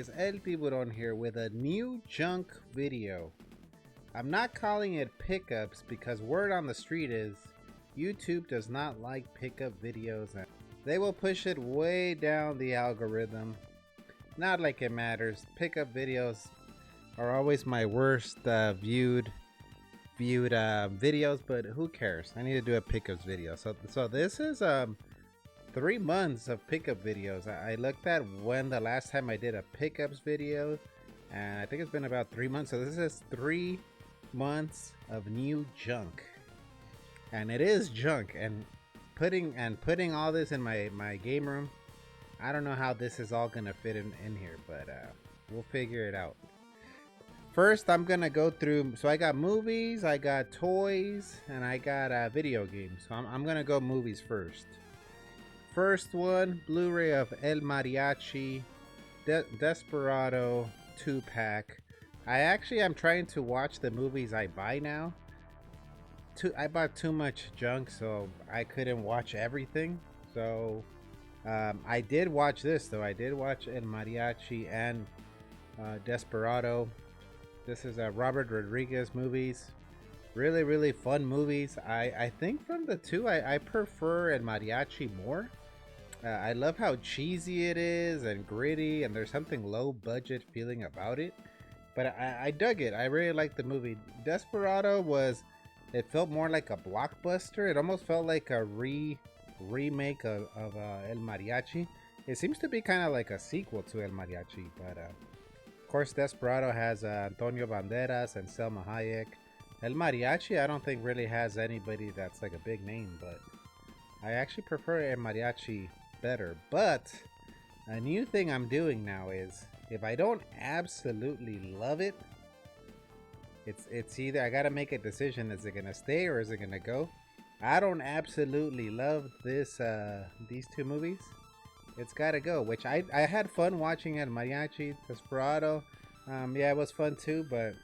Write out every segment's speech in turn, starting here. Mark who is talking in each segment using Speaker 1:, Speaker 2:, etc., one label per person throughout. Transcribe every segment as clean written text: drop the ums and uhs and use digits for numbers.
Speaker 1: guys, El Tiburon here with a new junk video. I'm not calling it pickups because word on the street is YouTube does not like pickup videos and they will push it way down the algorithm. Not like it matters. Pickup videos are always my worst viewed videos, but who cares? I need to do a pickups video. So this is 3 months of pickup videos. I looked at when the last time I did a pickups video, and I think it's been about 3 months. So this is 3 months of new junk, and it is junk. And putting all this in my game room, I don't know how this is all gonna fit in here, but we'll figure it out. First, I'm gonna go through. So I got movies, I got toys, and I got video games. So I'm gonna go movies first. First one, Blu-ray of El Mariachi Desperado 2-pack. I'm trying to watch the movies I buy now. I bought too much junk, so I couldn't watch everything. So I did watch this though. I did watch El Mariachi and Desperado. This is Robert Rodriguez movies. Really fun movies. I think from the two, I prefer El Mariachi more. I love how cheesy it is and gritty, and there's something low budget feeling about it. But I dug it. I really liked the movie. Desperado it felt more like a blockbuster. It almost felt like a remake of El Mariachi. It seems to be kind of like a sequel to El Mariachi, but of course Desperado has Antonio Banderas and Selma Hayek. El Mariachi I don't think really has anybody that's like a big name, but I actually prefer El Mariachi better. But a new thing I'm doing now is if I don't absolutely love it, it's either I gotta make a decision: is it gonna stay or is it gonna go? I don't absolutely love these two movies. It's gotta go. Which I had fun watching El Mariachi. Desperado, yeah, it was fun too. But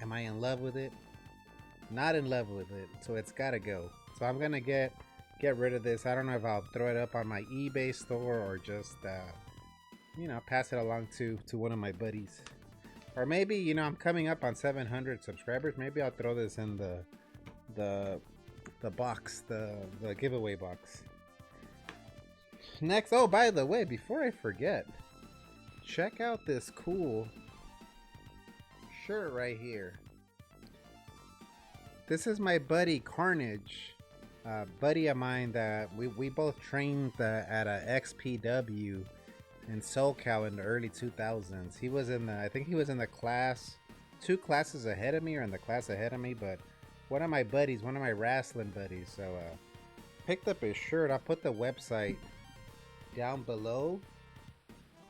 Speaker 1: am I in love with it? Not in love with it. So it's gotta go. So I'm gonna get rid of this. I don't know if I'll throw it up on my eBay store or just pass it along to one of my buddies. Or maybe, I'm coming up on 700 subscribers. Maybe I'll throw this in the box, the giveaway box. Next, oh, by the way, before I forget, check out this cool shirt right here. This is my buddy Carnage, buddy of mine that we both trained at a XPW in SoCal in the early 2000s. He was I think he was in the class, 2 classes ahead of me, or in the class ahead of me, but one of my wrestling buddies. So picked up his shirt. I'll put the website down below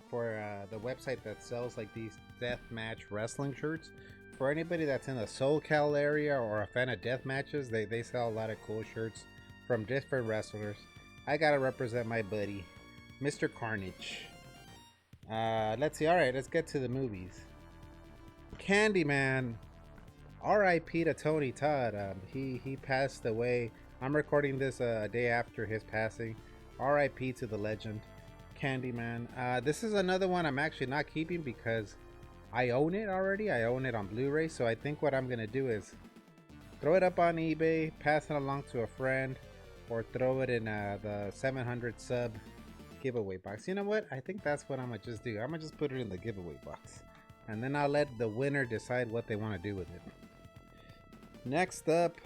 Speaker 1: for the website that sells like these deathmatch wrestling shirts. For anybody that's in the SoCal area or a fan of death matches, they sell a lot of cool shirts from different wrestlers. I gotta represent my buddy, Mr. Carnage. Let's see. All right, let's get to the movies. Candyman. R.I.P. to Tony Todd. He passed away. I'm recording this a day after his passing. R.I.P. to the legend, Candyman. This is another one I'm actually not keeping because I own it already. I own it on Blu-ray. So I think what I'm gonna do is throw it up on eBay, pass it along to a friend, or throw it in the 700 sub giveaway box. You know what? I think that's what I'm gonna just do. I'm gonna just put it in the giveaway box, and then I'll let the winner decide what they want to do with it. Next up,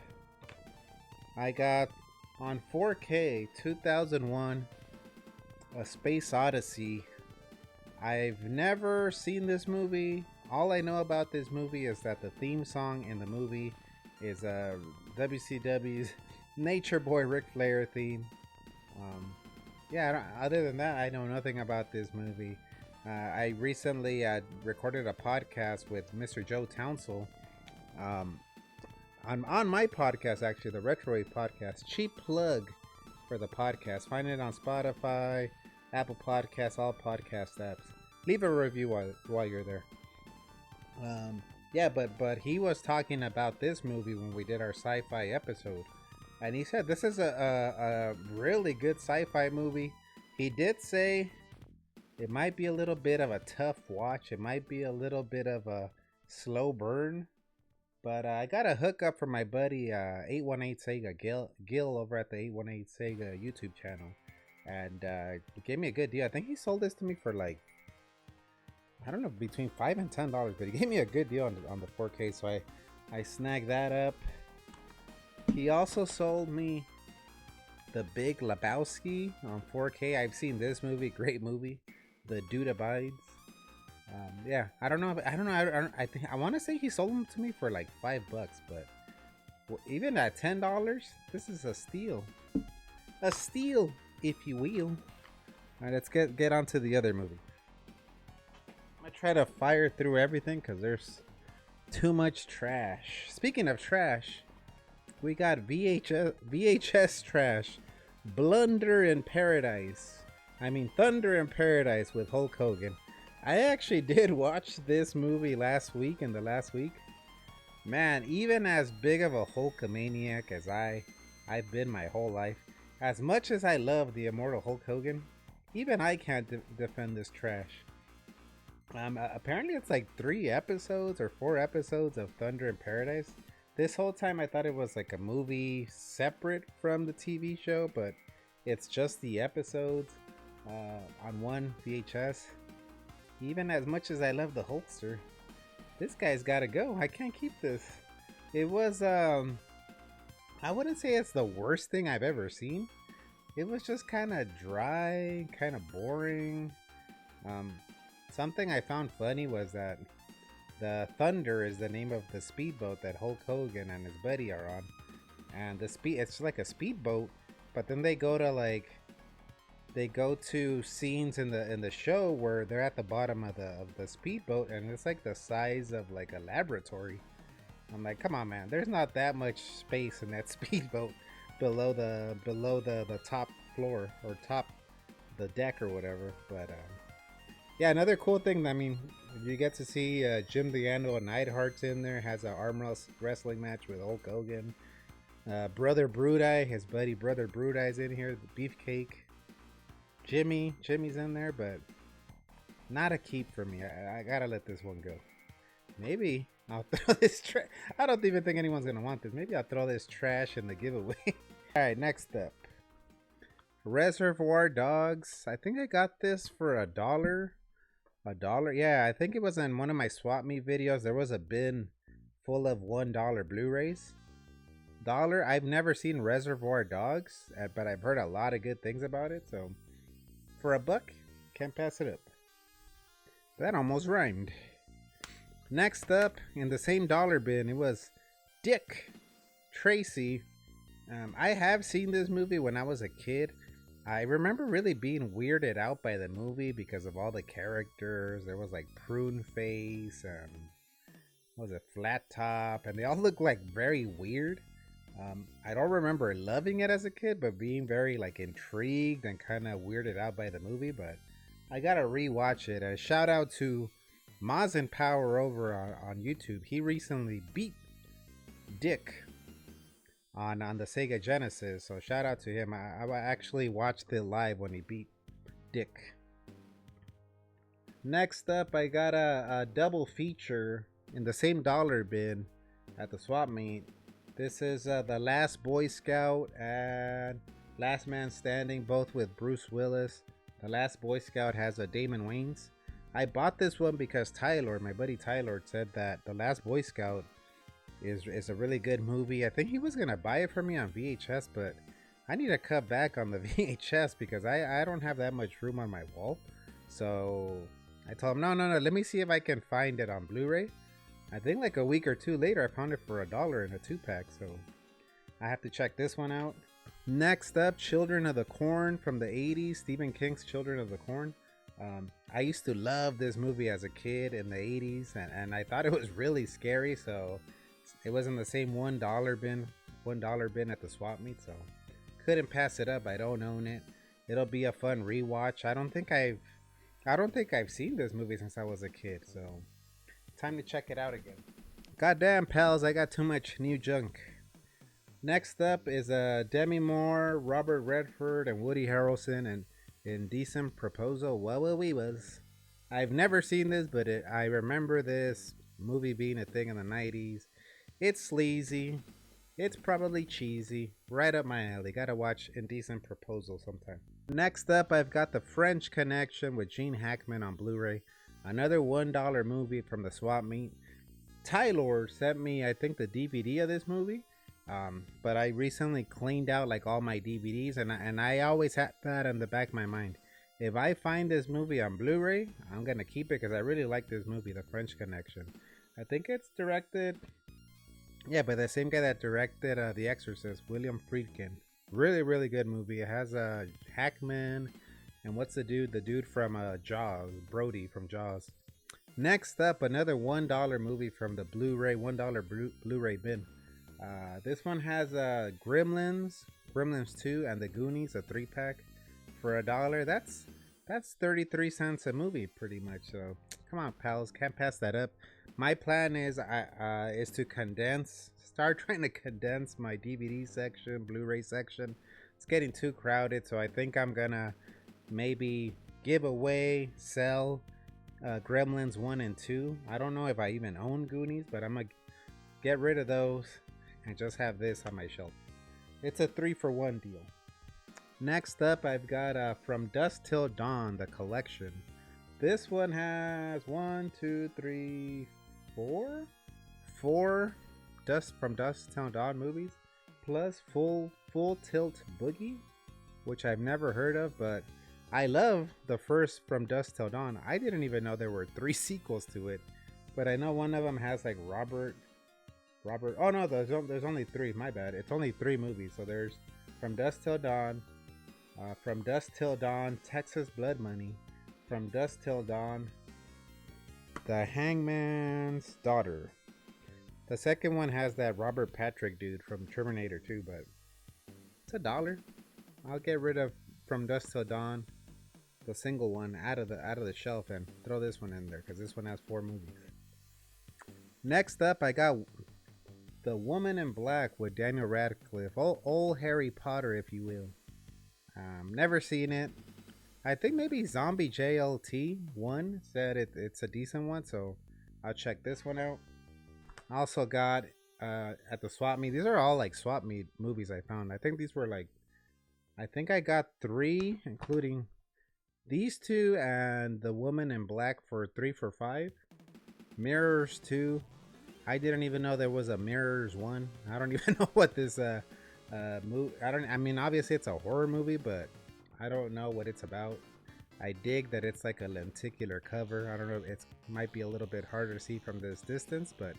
Speaker 1: I got on 4K 2001 A Space Odyssey. I've never seen this movie. All I know about this movie is that the theme song in the movie is WCW's Nature Boy Ric Flair theme. Other than that, I know nothing about this movie. I recently recorded a podcast with Mr. Joe Townsell. On my podcast, actually, the Retrowave podcast. Cheap plug for the podcast. Find it on Spotify, Apple Podcasts, all podcast apps. Leave a review while you're there. But he was talking about this movie when we did our sci-fi episode, and he said this is a really good sci-fi movie. He did say It might be a little bit of a tough watch. It might be a little bit of a slow burn. But I got a hookup from my buddy 818 Sega Gil over at the 818 Sega YouTube channel, and he gave me a good deal. I think he sold this to me for like, I don't know, between $5 and $10, but he gave me a good deal on the 4K, so I snagged that up. He also sold me The Big Lebowski on 4K. I've seen this movie, great movie. The Dude Abides. Yeah, I don't know. I think I want to say he sold them to me for like $5, but even at $10, this is a steal. A steal, if you will. All right, let's get on to the other movie. I'm gonna try to fire through everything because there's too much trash. Speaking of trash, we got VHS trash. Blunder in Paradise. Thunder in Paradise with Hulk Hogan. I actually did watch this movie last week, in the last week. Man, even as big of a Hulkamaniac as I've been my whole life, as much as I love the immortal Hulk Hogan, even I can't defend this trash. Apparently it's like 3 episodes or 4 episodes of Thunder in Paradise. This whole time I thought it was like a movie separate from the TV show, but it's just the episodes on one VHS. Even as much as I love the Hulkster, this guy's gotta go. I can't keep this. It was, I wouldn't say it's the worst thing I've ever seen. It was just kind of dry, kind of boring. Something I found funny was that the Thunder is the name of the speedboat that Hulk Hogan and his buddy are on. And it's like a speedboat, but then they go to scenes in the show where they're at the bottom of the speedboat, and it's like the size of like a laboratory. I'm like, come on, man, there's not that much space in that speedboat below the top floor or top the deck or whatever. But yeah, another cool thing, you get to see Jim the Anvil Neidhart's in there, has an arm wrestling match with Hulk Hogan. Brother Brudeye, his buddy Brother Brudeye's in here, the Beefcake. Jimmy's in there, but not a keep for me. I gotta let this one go. Maybe I'll throw this trash. I don't even think anyone's gonna want this. Maybe I'll throw this trash in the giveaway. Alright, next up. Reservoir Dogs. I think I got this for $1. $1? Yeah, I think it was in one of my swap meet videos. There was a bin full of $1 Blu-rays. I've never seen Reservoir Dogs, but I've heard a lot of good things about it, so for $1, can't pass it up. That almost rhymed. Next up, in the same dollar bin, it was Dick Tracy. I have seen this movie when I was a kid. I remember really being weirded out by the movie because of all the characters. There was like Prune Face, was it Flat Top, and they all look like very weird. I don't remember loving it as a kid, but being very like intrigued and kind of weirded out by the movie. But I gotta rewatch it. A shout out to Maz and Power over on YouTube. He recently beat Dick on the Sega Genesis, so shout out to him. I actually watched it live when he beat Dick. Next up, I got a double feature in the same dollar bin at the swap meet. This is The Last Boy Scout and Last Man Standing, both with Bruce Willis. The Last Boy Scout has a Damon Wayans. I bought this one because Tylord, my buddy Tylord, said that The Last Boy Scout is a really good movie. I think he was gonna buy it for me on VHS, but I need to cut back on the VHS because I don't have that much room on my wall. So I told him, no, let me see if I can find it on Blu-ray. I think like a week or two later, I found it for $1 in a 2-pack, so I have to check this one out. Next up, Children of the Corn from the 80s, Stephen King's Children of the Corn. I used to love this movie as a kid in the 80s, and I thought it was really scary, so it was in the same $1 bin at the swap meet, so couldn't pass it up. I don't own it. It'll be a fun rewatch. I don't think I've seen this movie since I was a kid, so time to check it out again. Goddamn, pals, I got too much new junk. Next up is Demi Moore, Robert Redford, and Woody Harrelson, and Indecent Proposal. What will we was? I've never seen this, but I remember this movie being a thing in the 90s. It's sleazy. It's probably cheesy. Right up my alley. Gotta watch Indecent Proposal sometime. Next up, I've got The French Connection with Gene Hackman on Blu ray. Another $1 movie from the swap meet. Tylord sent me, I think, the DVD of this movie. But I recently cleaned out like all my DVDs, and I always had that in the back of my mind. If I find this movie on Blu-ray, I'm gonna keep it because I really like this movie, The French Connection. I think it's directed, yeah, by the same guy that directed The Exorcist, William Friedkin. Really, really good movie. It has Hackman, and what's the dude? The dude from Jaws, Brody from Jaws. Next up, another $1 movie from the Blu-ray $1 Blu-ray bin. This one has Gremlins, Gremlins 2, and The Goonies, a 3-pack for $1. That's 33 cents a movie, pretty much. So come on, pals, can't pass that up. My plan is to start trying to condense my DVD section, Blu-ray section. It's getting too crowded, so I think I'm gonna maybe give away, sell Gremlins 1 and 2. I don't know if I even own Goonies, but I'm gonna get rid of those and just have this on my shelf. It's a 3-for-1 deal. Next up, I've got From Dusk Till Dawn, the collection. This one has 4 From Dusk Till Dawn movies, plus Full Tilt Boogie, which I've never heard of, but I love the first From Dusk Till Dawn. I didn't even know there were 3 sequels to it, but I know one of them has like Robert. Oh no, there's only 3. My bad. It's only 3 movies. So there's From Dusk Till Dawn, From Dusk Till Dawn, Texas Blood Money, From Dusk Till Dawn, The Hangman's Daughter. The second one has that Robert Patrick dude from Terminator 2, but it's $1. I'll get rid of From Dusk Till Dawn, the single one, out of the shelf, and throw this one in there because this one has 4 movies. Next up, I got The Woman in Black with Daniel Radcliffe, old Harry Potter, if you will. Never seen it. I think maybe Zombie JLT1 said it's a decent one, so I'll check this one out. Also got at the swap meet. These are all like swap meet movies I found. I think these were like, I think I got 3, including these 2 and The Woman in Black for 3 for $5. Mirrors 2. I didn't even know there was a Mirrors 1. I don't even know what this movie. I mean, obviously it's a horror movie, but I don't know what it's about. I dig that it's like a lenticular cover. I don't know. It might be a little bit harder to see from this distance, but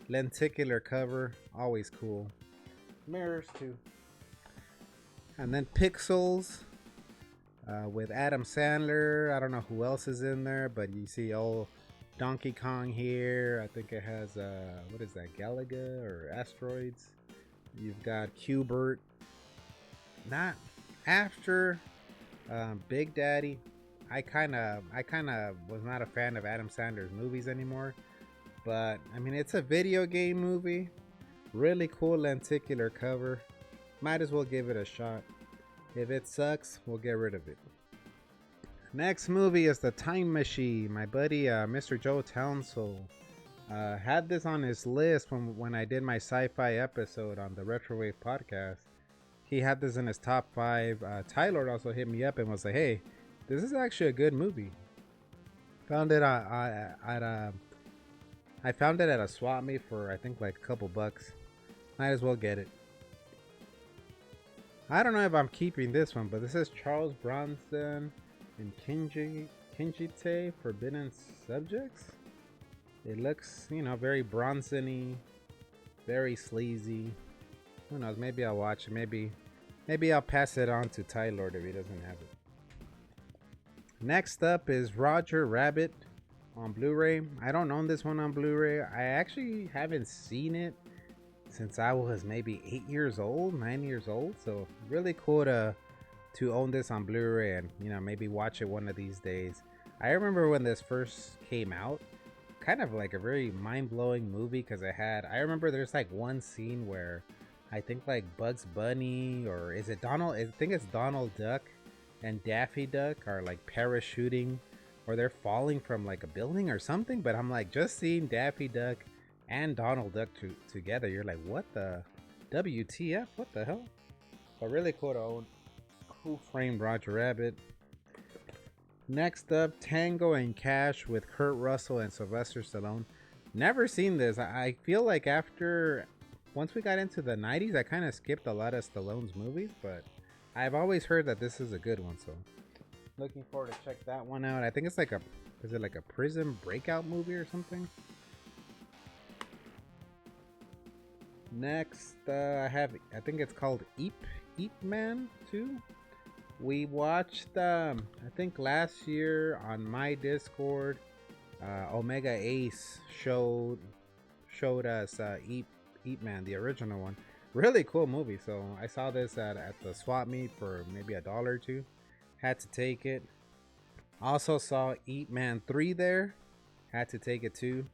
Speaker 1: lenticular cover, always cool. Mirrors 2. And then Pixels with Adam Sandler. I don't know who else is in there, but you see old Donkey Kong here. I think it has what is that, Galaga or Asteroids? You've got Qbert. Not after Big Daddy. I kind of was not a fan of Adam Sandler's movies anymore. But I mean, it's a video game movie. Really cool lenticular cover. Might as well give it a shot. If it sucks, we'll get rid of it. Next movie is The Time Machine. My buddy Mr. Joe Townsell had this on his list when I did my sci-fi episode on the Retrowave podcast. He had this in his top 5. Tylord also hit me up and was like, hey, this is actually a good movie. Found it I found it at a swap meet for I think like a couple bucks. Might as well get it. I don't know if I'm keeping this one, but this is Charles Bronson and Kinjite, Forbidden Subjects. It looks, very Bronson-y, very sleazy. Who knows? Maybe I'll watch it. Maybe I'll pass it on to Tylord if he doesn't have it. Next up is Roger Rabbit on Blu-ray. I don't own this one on Blu-ray. I actually haven't seen it since I was maybe 8 years old, 9 years old. So really cool to own this on Blu-ray and maybe watch it one of these days. I remember when this first came out, kind of like a very mind-blowing movie because I remember there's like one scene where I think like Bugs Bunny or is it Donald? I think it's Donald Duck and Daffy Duck are like parachuting or they're falling from like a building or something. But I'm like, just seeing Daffy Duck and Donald Duck together, you're like, what the WTF? What the hell? But really cool to own. Who Framed Roger Rabbit? Next up, Tango and Cash with Kurt Russell and Sylvester Stallone. Never seen this. I feel like after once we got into the 90s, I kind of skipped a lot of Stallone's movies, but I've always heard that this is a good one, so looking forward to check that one out. I think it's like a is it like a prison breakout movie or something? Next, I think it's called Eep Man 2. We watched I think last year on my Discord, Omega Ace showed us Eat Man, the original one. Really cool movie. So I saw this at the swap meet for maybe $1 or two. Had to take it. Also saw Eat Man 3 there. Had to take it too.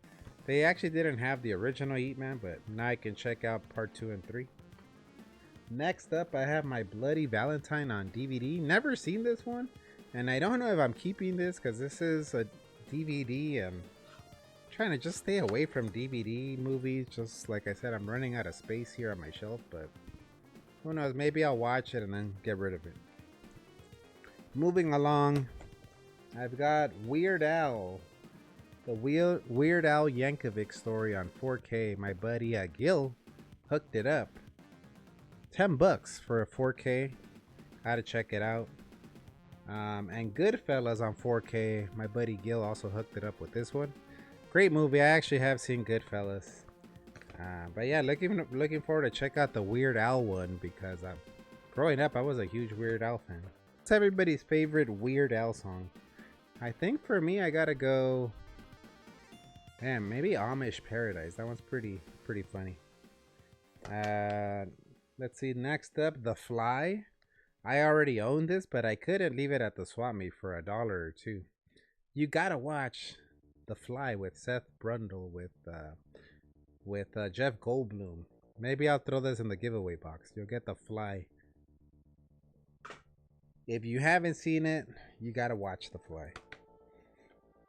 Speaker 1: They actually didn't have the original Eat Man, but now I can check out part 2 and 3. Next up, I have My Bloody Valentine on DVD. Never seen this one, and I don't know if I'm keeping this because this is a DVD and trying to just stay away from DVD movies. Just like I said, I'm running out of space here on my shelf, but who knows? Maybe I'll watch it and then get rid of it. Moving along, I've got Weird Al. The Weird Al Yankovic story on 4K. My buddy Gil hooked it up. $10 for a 4K. Had to check it out. And Goodfellas on 4K. My buddy Gil also hooked it up with this one. Great movie. I actually have seen Goodfellas. But yeah, looking forward to check out the Weird Al one because growing up I was a huge Weird Al fan. What's everybody's favorite Weird Al song? I think for me I gotta go. Damn, maybe Amish Paradise. That one's pretty funny. Let's see. Next up, The Fly. I already own this, but I couldn't leave it at the swap meet for $1 or two. You gotta watch The Fly with Seth Brundle with Jeff Goldblum. Maybe I'll throw this in the giveaway box. You'll get The Fly. If you haven't seen it, you gotta watch The Fly.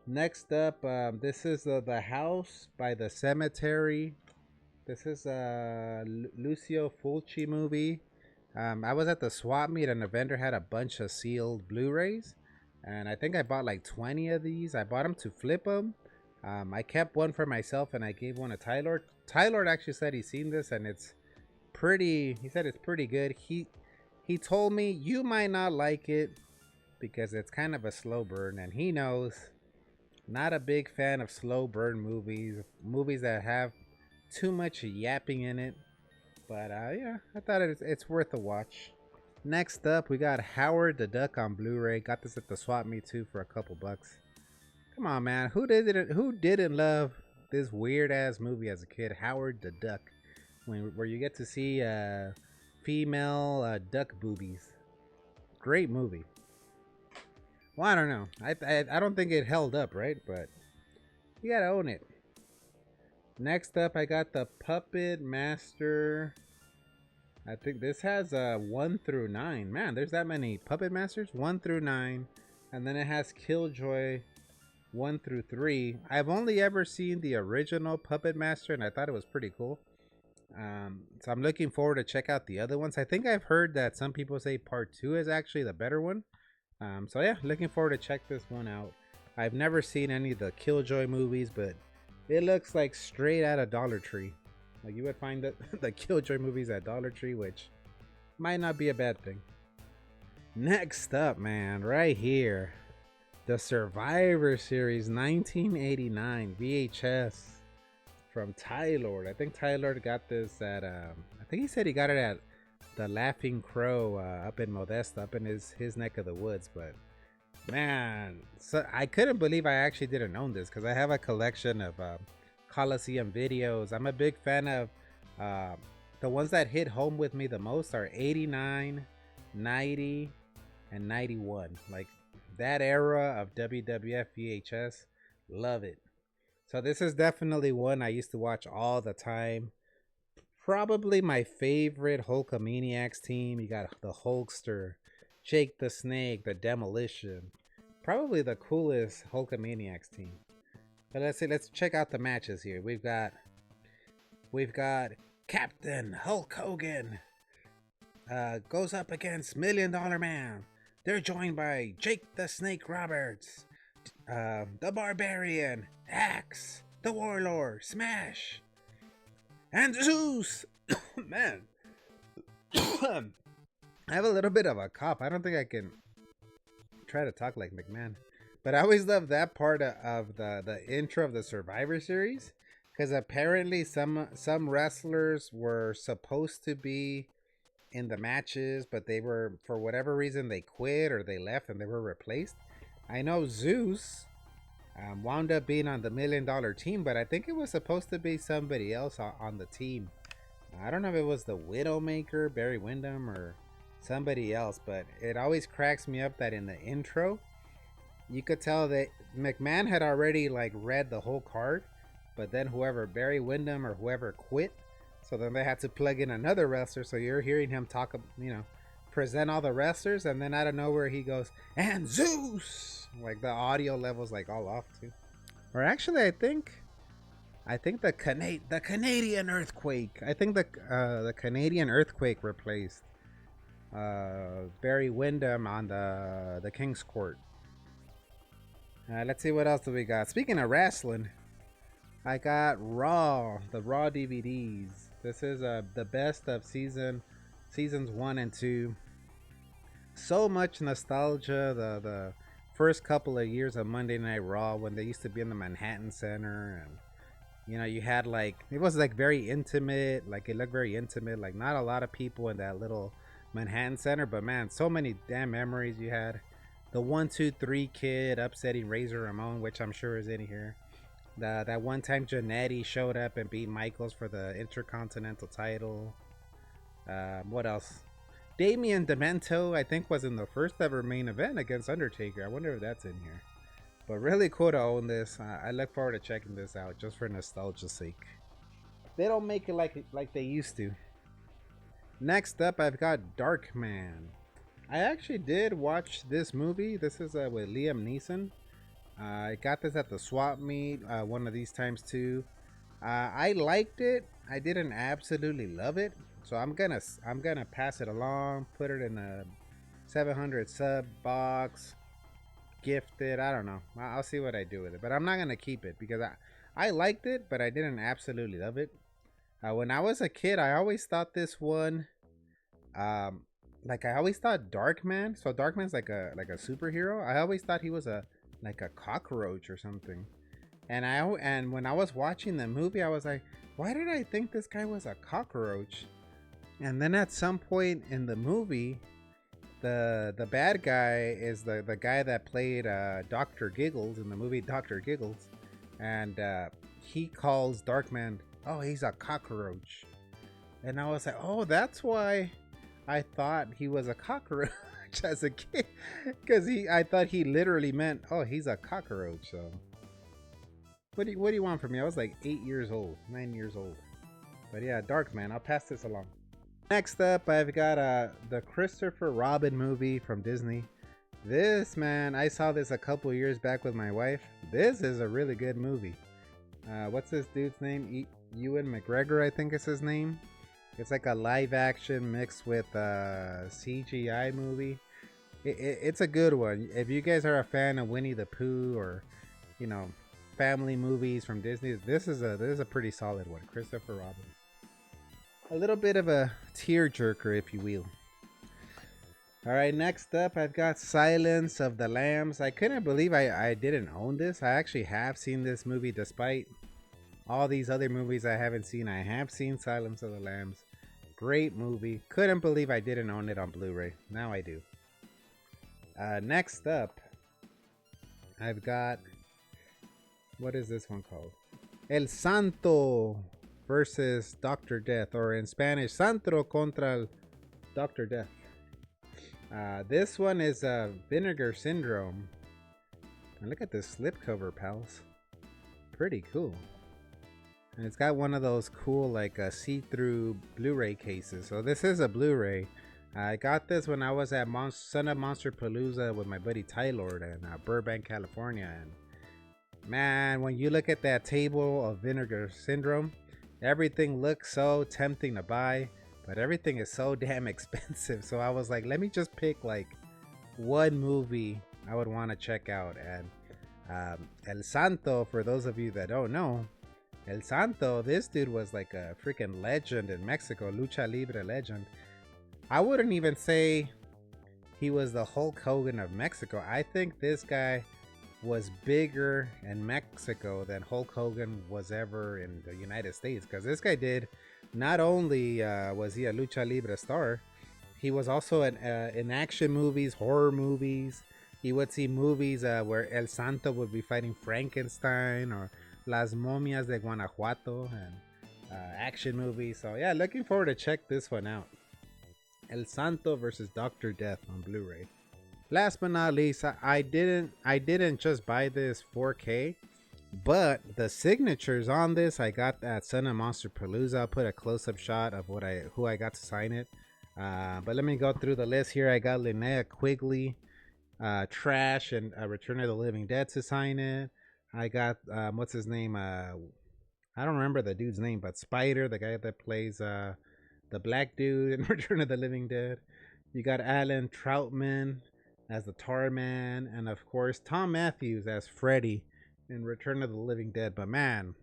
Speaker 1: Next up, this is The House by the Cemetery. This is a Lucio Fulci movie. I was at the swap meet and the vendor had a bunch of sealed Blu-rays. And I think I bought like 20 of these. I bought them to flip them. I kept one for myself and I gave one to Tylord. Tylord actually said he's seen this and it's pretty. He said it's pretty good. He told me you might not like it because it's kind of a slow burn, and he knows. Not a big fan of slow burn movies that have too much yapping in it. But yeah, I thought it's worth a watch. Next up, we got Howard the Duck on Blu-ray. Got this at the swap meet too for a couple bucks. Come on, man. Who didn't love this weird ass movie as a kid? Howard the Duck, where you get to see female duck boobies. Great movie. Well, I don't know. I don't think it held up, right? But you gotta own it. Next up, I got the Puppet Master. I think this has 1 through 9. Man, there's that many Puppet Masters. 1 through 9. And then it has Killjoy 1 through 3. I've only ever seen the original Puppet Master, and I thought it was pretty cool. So I'm looking forward to check out the other ones. I think I've heard that some people say part 2 is actually the better one. So yeah, looking forward to check this one out. I've never seen any of the Killjoy movies, but it looks like straight out of Dollar Tree. Like you would find the Killjoy movies at Dollar Tree, which might not be a bad thing. Next up, man, right here, the Survivor Series 1989 VHS from Tylord. I think Tylord got this at I think he said he got it at the Laughing Crow up in Modesta, up in his neck of the woods. But man, so I couldn't believe I actually didn't own this because I have a collection of Coliseum videos. I'm a big fan of the ones that hit home with me the most are 89, 90, and 91. Like that era of WWF VHS, love it. So this is definitely one I used to watch all the time. Probably my favorite Hulkamaniacs team. You got the Hulkster, Jake the Snake, the Demolition. Probably the coolest Hulkamaniacs team. But let's see, let's check out the matches here. We've got Captain Hulk Hogan goes up against Million Dollar Man. They're joined by Jake the Snake Roberts, the Barbarian, Axe, the Warlord, Smash, and Zeus. Man, I have a little bit of a cough. I don't think I can try to talk like McMahon. But I always love that part of the intro of the Survivor Series, because apparently some wrestlers were supposed to be in the matches, but they were, for whatever reason, they quit or they left and they were replaced. I know Zeus wound up being on the $1 million team, but I think it was supposed to be somebody else on the team. I don't know if it was the Widowmaker, Barry Windham, or somebody else, but it always cracks me up that in the intro, you could tell that McMahon had already like read the whole card, but then whoever, Barry Windham or whoever, quit. So then they had to plug in another wrestler. So you're hearing him talk, present all the wrestlers, and then out of nowhere he goes, and Zeus! Like the audio level's like all off too. Or actually, I think the Canadian earthquake. I think the Canadian earthquake replaced Barry Windham on the King's Court. Let's see what else do we got. Speaking of wrestling, I got Raw, the Raw DVDs. This is the best of seasons 1 and 2. So much nostalgia. The first couple of years of Monday Night Raw, when they used to be in the Manhattan Center, and you had like, it was like very intimate. Like it looked very intimate. Like not a lot of people in that little Manhattan Center, but man, so many damn memories you had. The 1, 2, 3 kid upsetting Razor Ramon, which I'm sure is in here. That one time Jannetty showed up and beat Michaels for the Intercontinental title. What else? Damien Demento, I think, was in the first ever main event against Undertaker. I wonder if that's in here. But really cool to own this. I look forward to checking this out just for nostalgia's sake. They don't make it like they used to. Next up, I've got Darkman. I actually did watch this movie. This is with Liam Neeson. I got this at the swap meet one of these times too. I liked it. I didn't absolutely love it, so I'm gonna pass it along. Put it in a 700 sub box. Gift it. I don't know. I'll see what I do with it, but I'm not gonna keep it because I liked it, but I didn't absolutely love it. When I was a kid, I always thought this one. Like I always thought Darkman. So Darkman's like a superhero. I always thought he was like a cockroach or something. And when I was watching the movie, I was like, why did I think this guy was a cockroach? And then at some point in the movie, the bad guy is the guy that played Dr. Giggles in the movie Dr. Giggles, and he calls Darkman, oh, he's a cockroach. And I was like, oh, that's why I thought he was a cockroach as a kid, because I thought he literally meant, oh, he's a cockroach. So what do you want from me? I was like 9 years old. But yeah, Darkman. I'll pass this along. Next up, I've got the Christopher Robin movie from Disney. This, man, I saw this a couple years back with my wife. This is a really good movie. What's this dude's name? Ewan McGregor, I think is his name. It's like a live action mixed with a CGI movie. It's a good one. If you guys are a fan of Winnie the Pooh or, family movies from Disney, this is a pretty solid one. Christopher Robin. A little bit of a tearjerker, if you will. Alright, next up I've got Silence of the Lambs. I couldn't believe I didn't own this. I actually have seen this movie despite all these other movies I haven't seen. I have seen Silence of the Lambs. Great movie. Couldn't believe I didn't own it on Blu-ray. Now I do. Next up, I've got, what is this one called? El Santo versus Dr. Death, or in Spanish, Santo contra Dr. Death. This one is Vinegar Syndrome. And look at this slipcover, pals. Pretty cool. And it's got one of those cool, like, see-through Blu-ray cases. So this is a Blu-ray. I got this when I was at Son of Monster Palooza with my buddy Tylord in Burbank, California. And man, when you look at that table of Vinegar Syndrome, everything looks so tempting to buy, but everything is so damn expensive. So I was like, let me just pick like one movie I would want to check out. And El Santo, for those of you that don't know, El Santo, this dude was like a freaking legend in Mexico, lucha libre legend. I wouldn't even say he was the Hulk Hogan of Mexico. I think this guy was bigger in Mexico than Hulk Hogan was ever in the United States. Because this guy did, not only was he a lucha libre star, he was also in action movies, horror movies. He would see movies where El Santo would be fighting Frankenstein or Las Momias de Guanajuato, and action movies. So yeah, looking forward to check this one out. El Santo versus Dr. Death on Blu-ray. Last but not least, I didn't just buy this 4K, but the signatures on this I got at Son of Monster Palooza. I'll put a close-up shot of who I got to sign it. But let me go through the list here. I got Linnea Quigley, Trash, and Return of the Living Dead to sign it. I got what's his name? I don't remember the dude's name, but Spider, the guy that plays the black dude in Return of the Living Dead. You got Alan Troutman as the Tar Man, and of course Tom Matthews as Freddy in Return of the Living Dead. But man,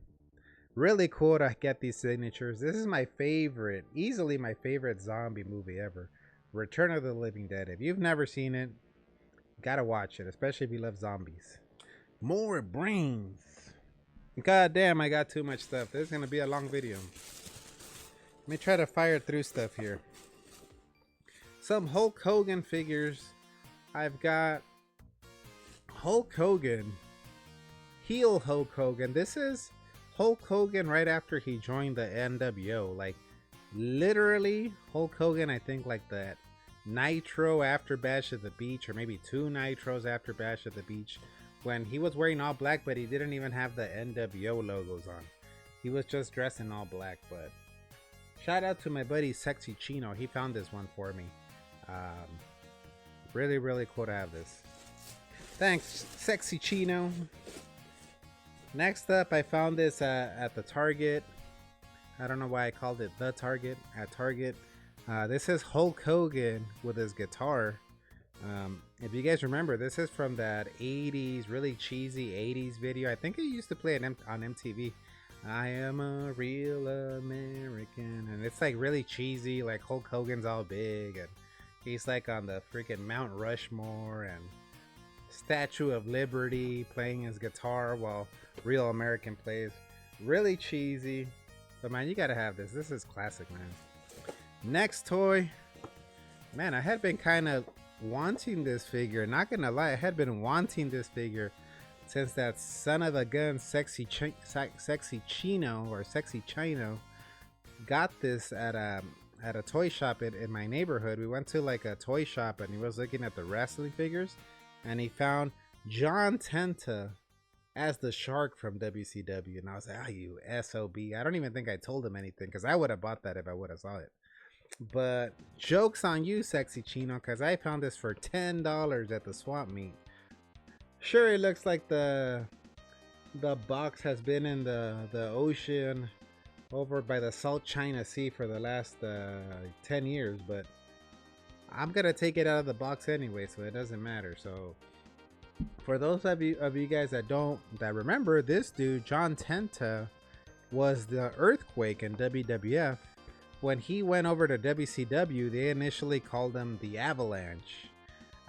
Speaker 1: really cool to get these signatures. This is my favorite, easily my favorite zombie movie ever, Return of the Living Dead. If you've never seen it, gotta watch it, especially if you love zombies. More brains. God damn, I got too much stuff. This is gonna be a long video. Let me try to fire through stuff here. Some Hulk Hogan figures. I've got Hulk Hogan, heel Hulk Hogan. This is Hulk Hogan right after he joined the NWO. Like literally Hulk Hogan, I think like that Nitro after Bash at the Beach, or maybe 2 Nitros after Bash at the Beach, when he was wearing all black, but he didn't even have the NWO logos on. He was just dressed in all black. But shout out to my buddy Sexy Chino. He found this one for me. Really, really cool to have this. Thanks, Sexy Chino. Next up, I found this at the Target. I don't know why I called it the Target. At Target. This is Hulk Hogan with his guitar. If you guys remember, this is from that 80s, really cheesy 80s video. I think it used to play on MTV. I am a real American. And it's like really cheesy, like Hulk Hogan's all big. And he's like on the freaking Mount Rushmore and Statue of Liberty playing his guitar while Real American plays. Really cheesy. But man, you gotta have this. This is classic, man. Next toy. Man, I had been kind of wanting this figure. Not gonna lie, I had been wanting this figure since that son of a gun Sexy Chino or Sexy Chino got this at a toy shop in my neighborhood. We went to like a toy shop and he was looking at the wrestling figures and he found John Tenta as the Shark from WCW, and I was like, you SOB. I don't even think I told him anything because I would have bought that if I would have saw it. But joke's on you, Sexy Chino, because I found this for $10 at the swap meet. Sure, it looks like the box has been in the ocean over by the South China Sea for the last 10 years, but I'm gonna take it out of the box anyway, so it doesn't matter. So for those of you guys that remember, this dude John Tenta was the Earthquake in WWF. When he went over to WCW, they initially called him the Avalanche.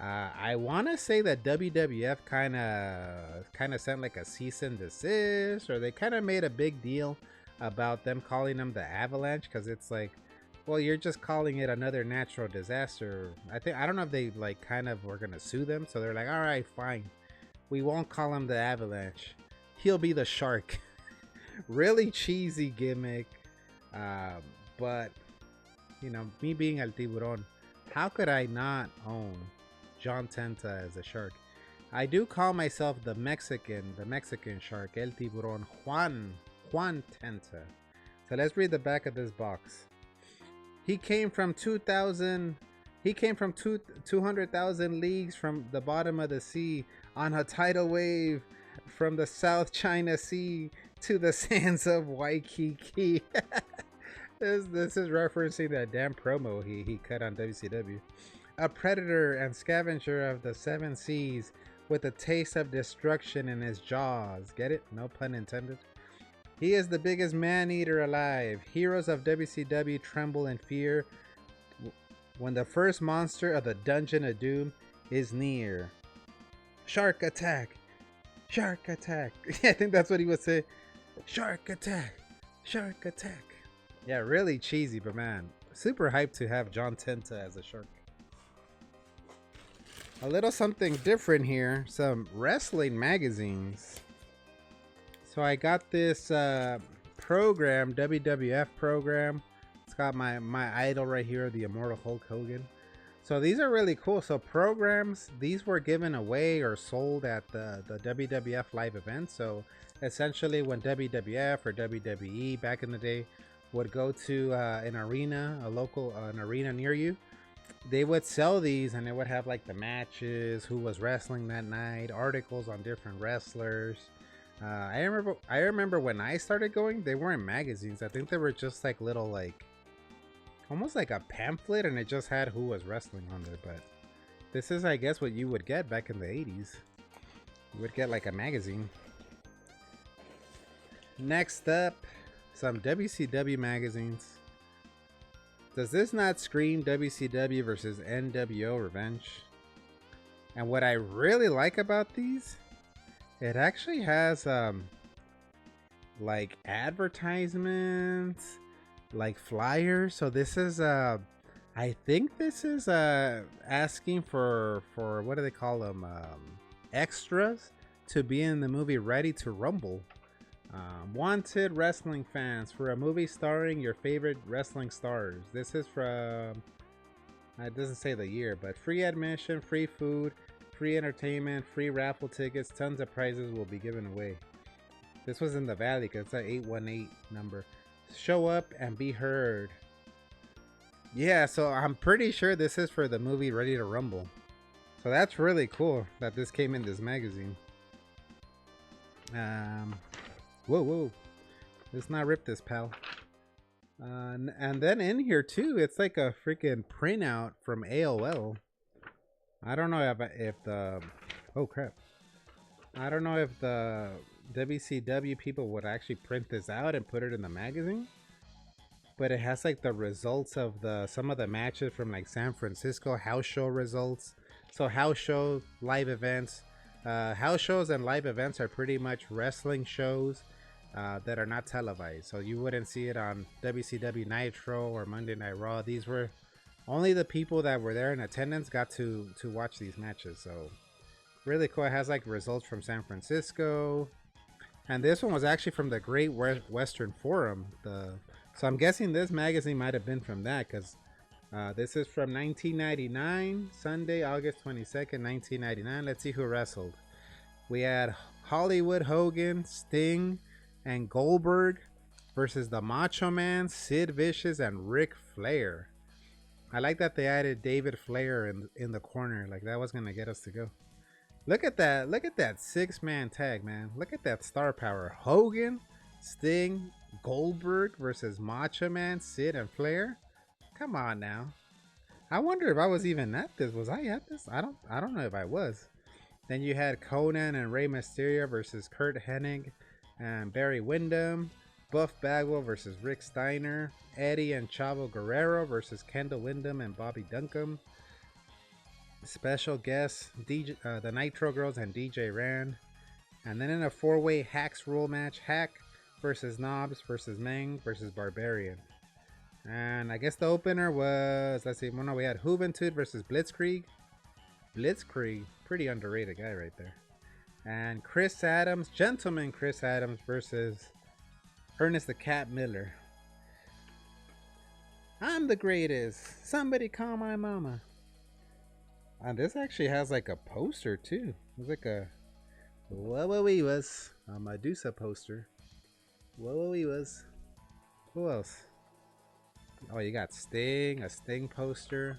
Speaker 1: I want to say that WWF kind of sent like a cease and desist, or they kind of made a big deal about them calling him the Avalanche, because it's like, well, you're just calling it another natural disaster. I don't know if they like kind of were gonna sue them, so they're like, all right, fine, we won't call him the Avalanche. He'll be the Shark. Really cheesy gimmick. But, you know, me being El Tiburon, how could I not own John Tenta as a Shark? I do call myself the Mexican Shark, El Tiburon, Juan Tenta. So let's read the back of this box. He came from 2000 He came from 200,000 leagues from the bottom of the sea on a tidal wave from the South China Sea to the sands of Waikiki. This is referencing that damn promo he cut on WCW. A predator and scavenger of the seven seas with a taste of destruction in his jaws. Get it? No pun intended. He is the biggest man eater alive. Heroes of WCW tremble in fear when the first monster of the Dungeon of Doom is near. Shark attack! Shark attack! I think that's what he would say. Shark attack! Shark attack! Yeah, really cheesy, but man, super hyped to have John Tenta as a shark. A little something different here. Some wrestling magazines. So I got this program, WWF program. It's got my idol right here, the Immortal Hulk Hogan. So these are really cool. So programs, these were given away or sold at the WWF live event. So essentially when WWF or WWE back in the day would go to an arena, an arena near you, they would sell these and it would have like the matches, who was wrestling that night, articles on different wrestlers. I remember when I started going, they weren't magazines. I think they were just like little, like almost like a pamphlet, and it just had who was wrestling on there. But this is, I guess, what you would get back in the 80s. You would get like a magazine. Next up, some WCW magazines. Does this not scream WCW versus NWO Revenge? And what I really like about these, it actually has like advertisements, like flyers. So this is I think this is asking for what do they call them, extras to be in the movie Ready to Rumble. Wanted wrestling fans for a movie starring your favorite wrestling stars. This is from, it doesn't say the year, but free admission, free food, free entertainment, free raffle tickets, tons of prizes will be given away. This was in the Valley because it's an 818 number. Show up and be heard. Yeah, so I'm pretty sure this is for the movie Ready to Rumble. So that's really cool that this came in this magazine. Whoa. Let's not rip this, pal. And then in here too, it's like a freaking printout from AOL. I don't know if the, oh crap. I don't know if the WCW people would actually print this out and put it in the magazine. But it has like the results of some of the matches from like San Francisco house show results. So house shows, live events. House shows and live events are pretty much wrestling shows that are not televised. So you wouldn't see it on WCW Nitro or Monday Night Raw. These were only the people that were there in attendance got to watch these matches. So really cool. It has like results from San Francisco. And this one was actually from the Great Western Forum. So I'm guessing this magazine might have been from that, because this is from 1999, Sunday, August 22nd, 1999. Let's see who wrestled. We had Hollywood Hogan, Sting, and Goldberg versus the Macho Man, Sid Vicious, and Ric Flair. I like that they added David Flair in the corner. Like that was going to get us to go. Look at that. Look at that 6-man tag, man. Look at that star power. Hogan, Sting, Goldberg versus Macho Man, Sid, and Flair. Come on now. I wonder if I was even at this. Was I at this? I don't know if I was. Then you had Conan and Rey Mysterio versus Kurt Hennig and Barry Windham. Buff Bagwell versus Rick Steiner. Eddie and Chavo Guerrero versus Kendall Windham and Bobby Duncombe. Special guests, the Nitro Girls and DJ Rand. And then in a 4-way Hacks rule match, Hack versus Knobs versus Meng versus Barbarian. And I guess the opener was, let's see, well, no, we had Juventud versus Blitzkrieg. Blitzkrieg, pretty underrated guy right there. And Chris Adams, Gentleman Chris Adams versus Ernest the Cat Miller. I'm the greatest. Somebody call my mama. And this actually has like a poster too. It's like a a Medusa poster. Who else? Oh, you got Sting, a Sting poster.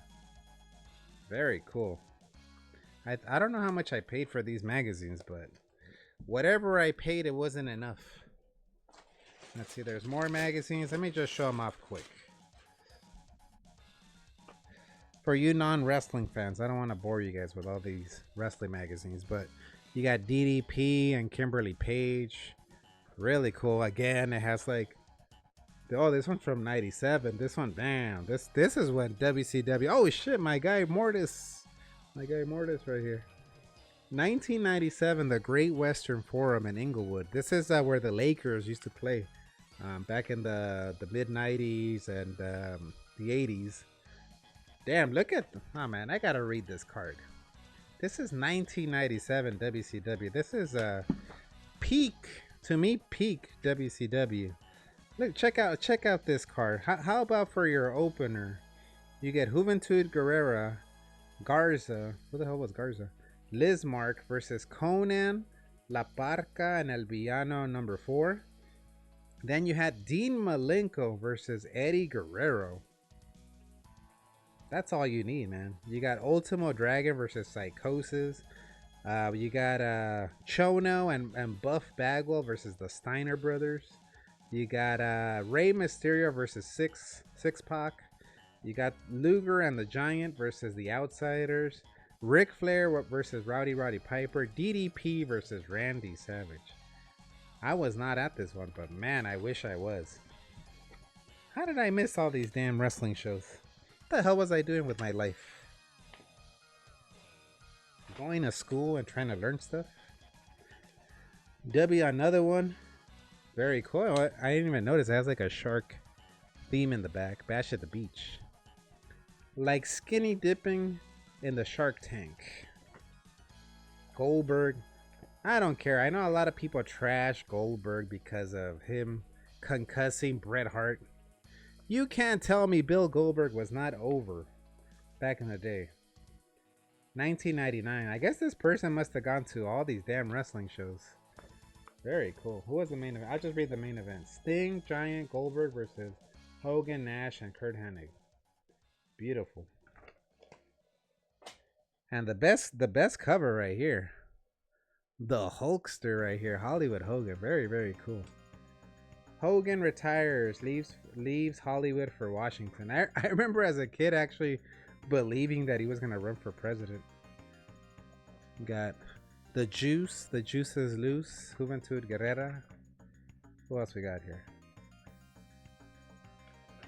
Speaker 1: Very cool. I don't know how much I paid for these magazines, but whatever I paid, it wasn't enough. Let's see, there's more magazines. Let me just show them off quick. For you non-wrestling fans, I don't want to bore you guys with all these wrestling magazines, but you got DDP and Kimberly Page. Really cool. Again, it has like, oh, this one's from '97. This one, damn. This is when WCW. Oh shit, my guy Mortis. My guy Mortis right here. 1997, the Great Western Forum in Inglewood. This is where the Lakers used to play back in the mid '90s and the '80s. Damn, look at. Oh man, I gotta read this card. This is 1997 WCW. This is peak, to me, peak WCW. Look, check out this card. How about for your opener? You get Juventud Guerrera, Garza. Who the hell was Garza? Lismark versus Conan, La Parca, and El Villano #4. Then you had Dean Malenko versus Eddie Guerrero. That's all you need, man. You got Ultimo Dragon versus Psychosis. You got Chono and Buff Bagwell versus the Steiner brothers. You got Rey Mysterio versus Six Pac. You got Luger and the Giant versus the Outsiders. Ric Flair versus Rowdy Piper. DDP versus Randy Savage. I was not at this one, but man, I wish I was. How did I miss all these damn wrestling shows? What the hell was I doing with my life? Going to school and trying to learn stuff? Another one. Very cool. I didn't even notice it has like a shark theme in the back. Bash at the beach. Like skinny dipping in the Shark Tank. Goldberg. I don't care. I know a lot of people trash Goldberg because of him concussing Bret Hart. You can't tell me Bill Goldberg was not over back in the day. 1999. I guess this person must have gone to all these damn wrestling shows. Very cool. Who was the main event? I'll just read the main event. Sting, Giant, Goldberg versus Hogan, Nash, and Kurt Hennig. Beautiful. And the best cover right here. The Hulkster right here. Hollywood Hogan. Very, very cool. Hogan retires, leaves Hollywood for Washington. I remember as a kid actually believing that he was going to run for president. Got the Juice is loose. Juventud Guerrera. Who else we got here?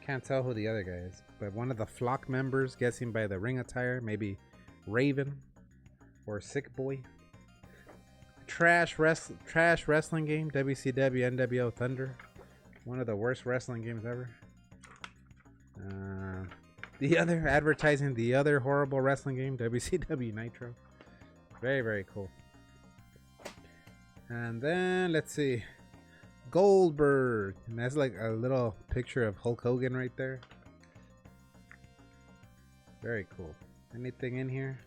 Speaker 1: Can't tell who the other guy is, but one of the flock members, guessing by the ring attire, maybe Raven or Sick Boy. Trash wrestling game, WCW NWO Thunder. One of the worst wrestling games ever. The other advertising the other horrible wrestling game, WCW Nitro. Very, very cool. And then let's see, Goldberg, and that's like a little picture of Hulk Hogan right there. Very cool. Anything in here?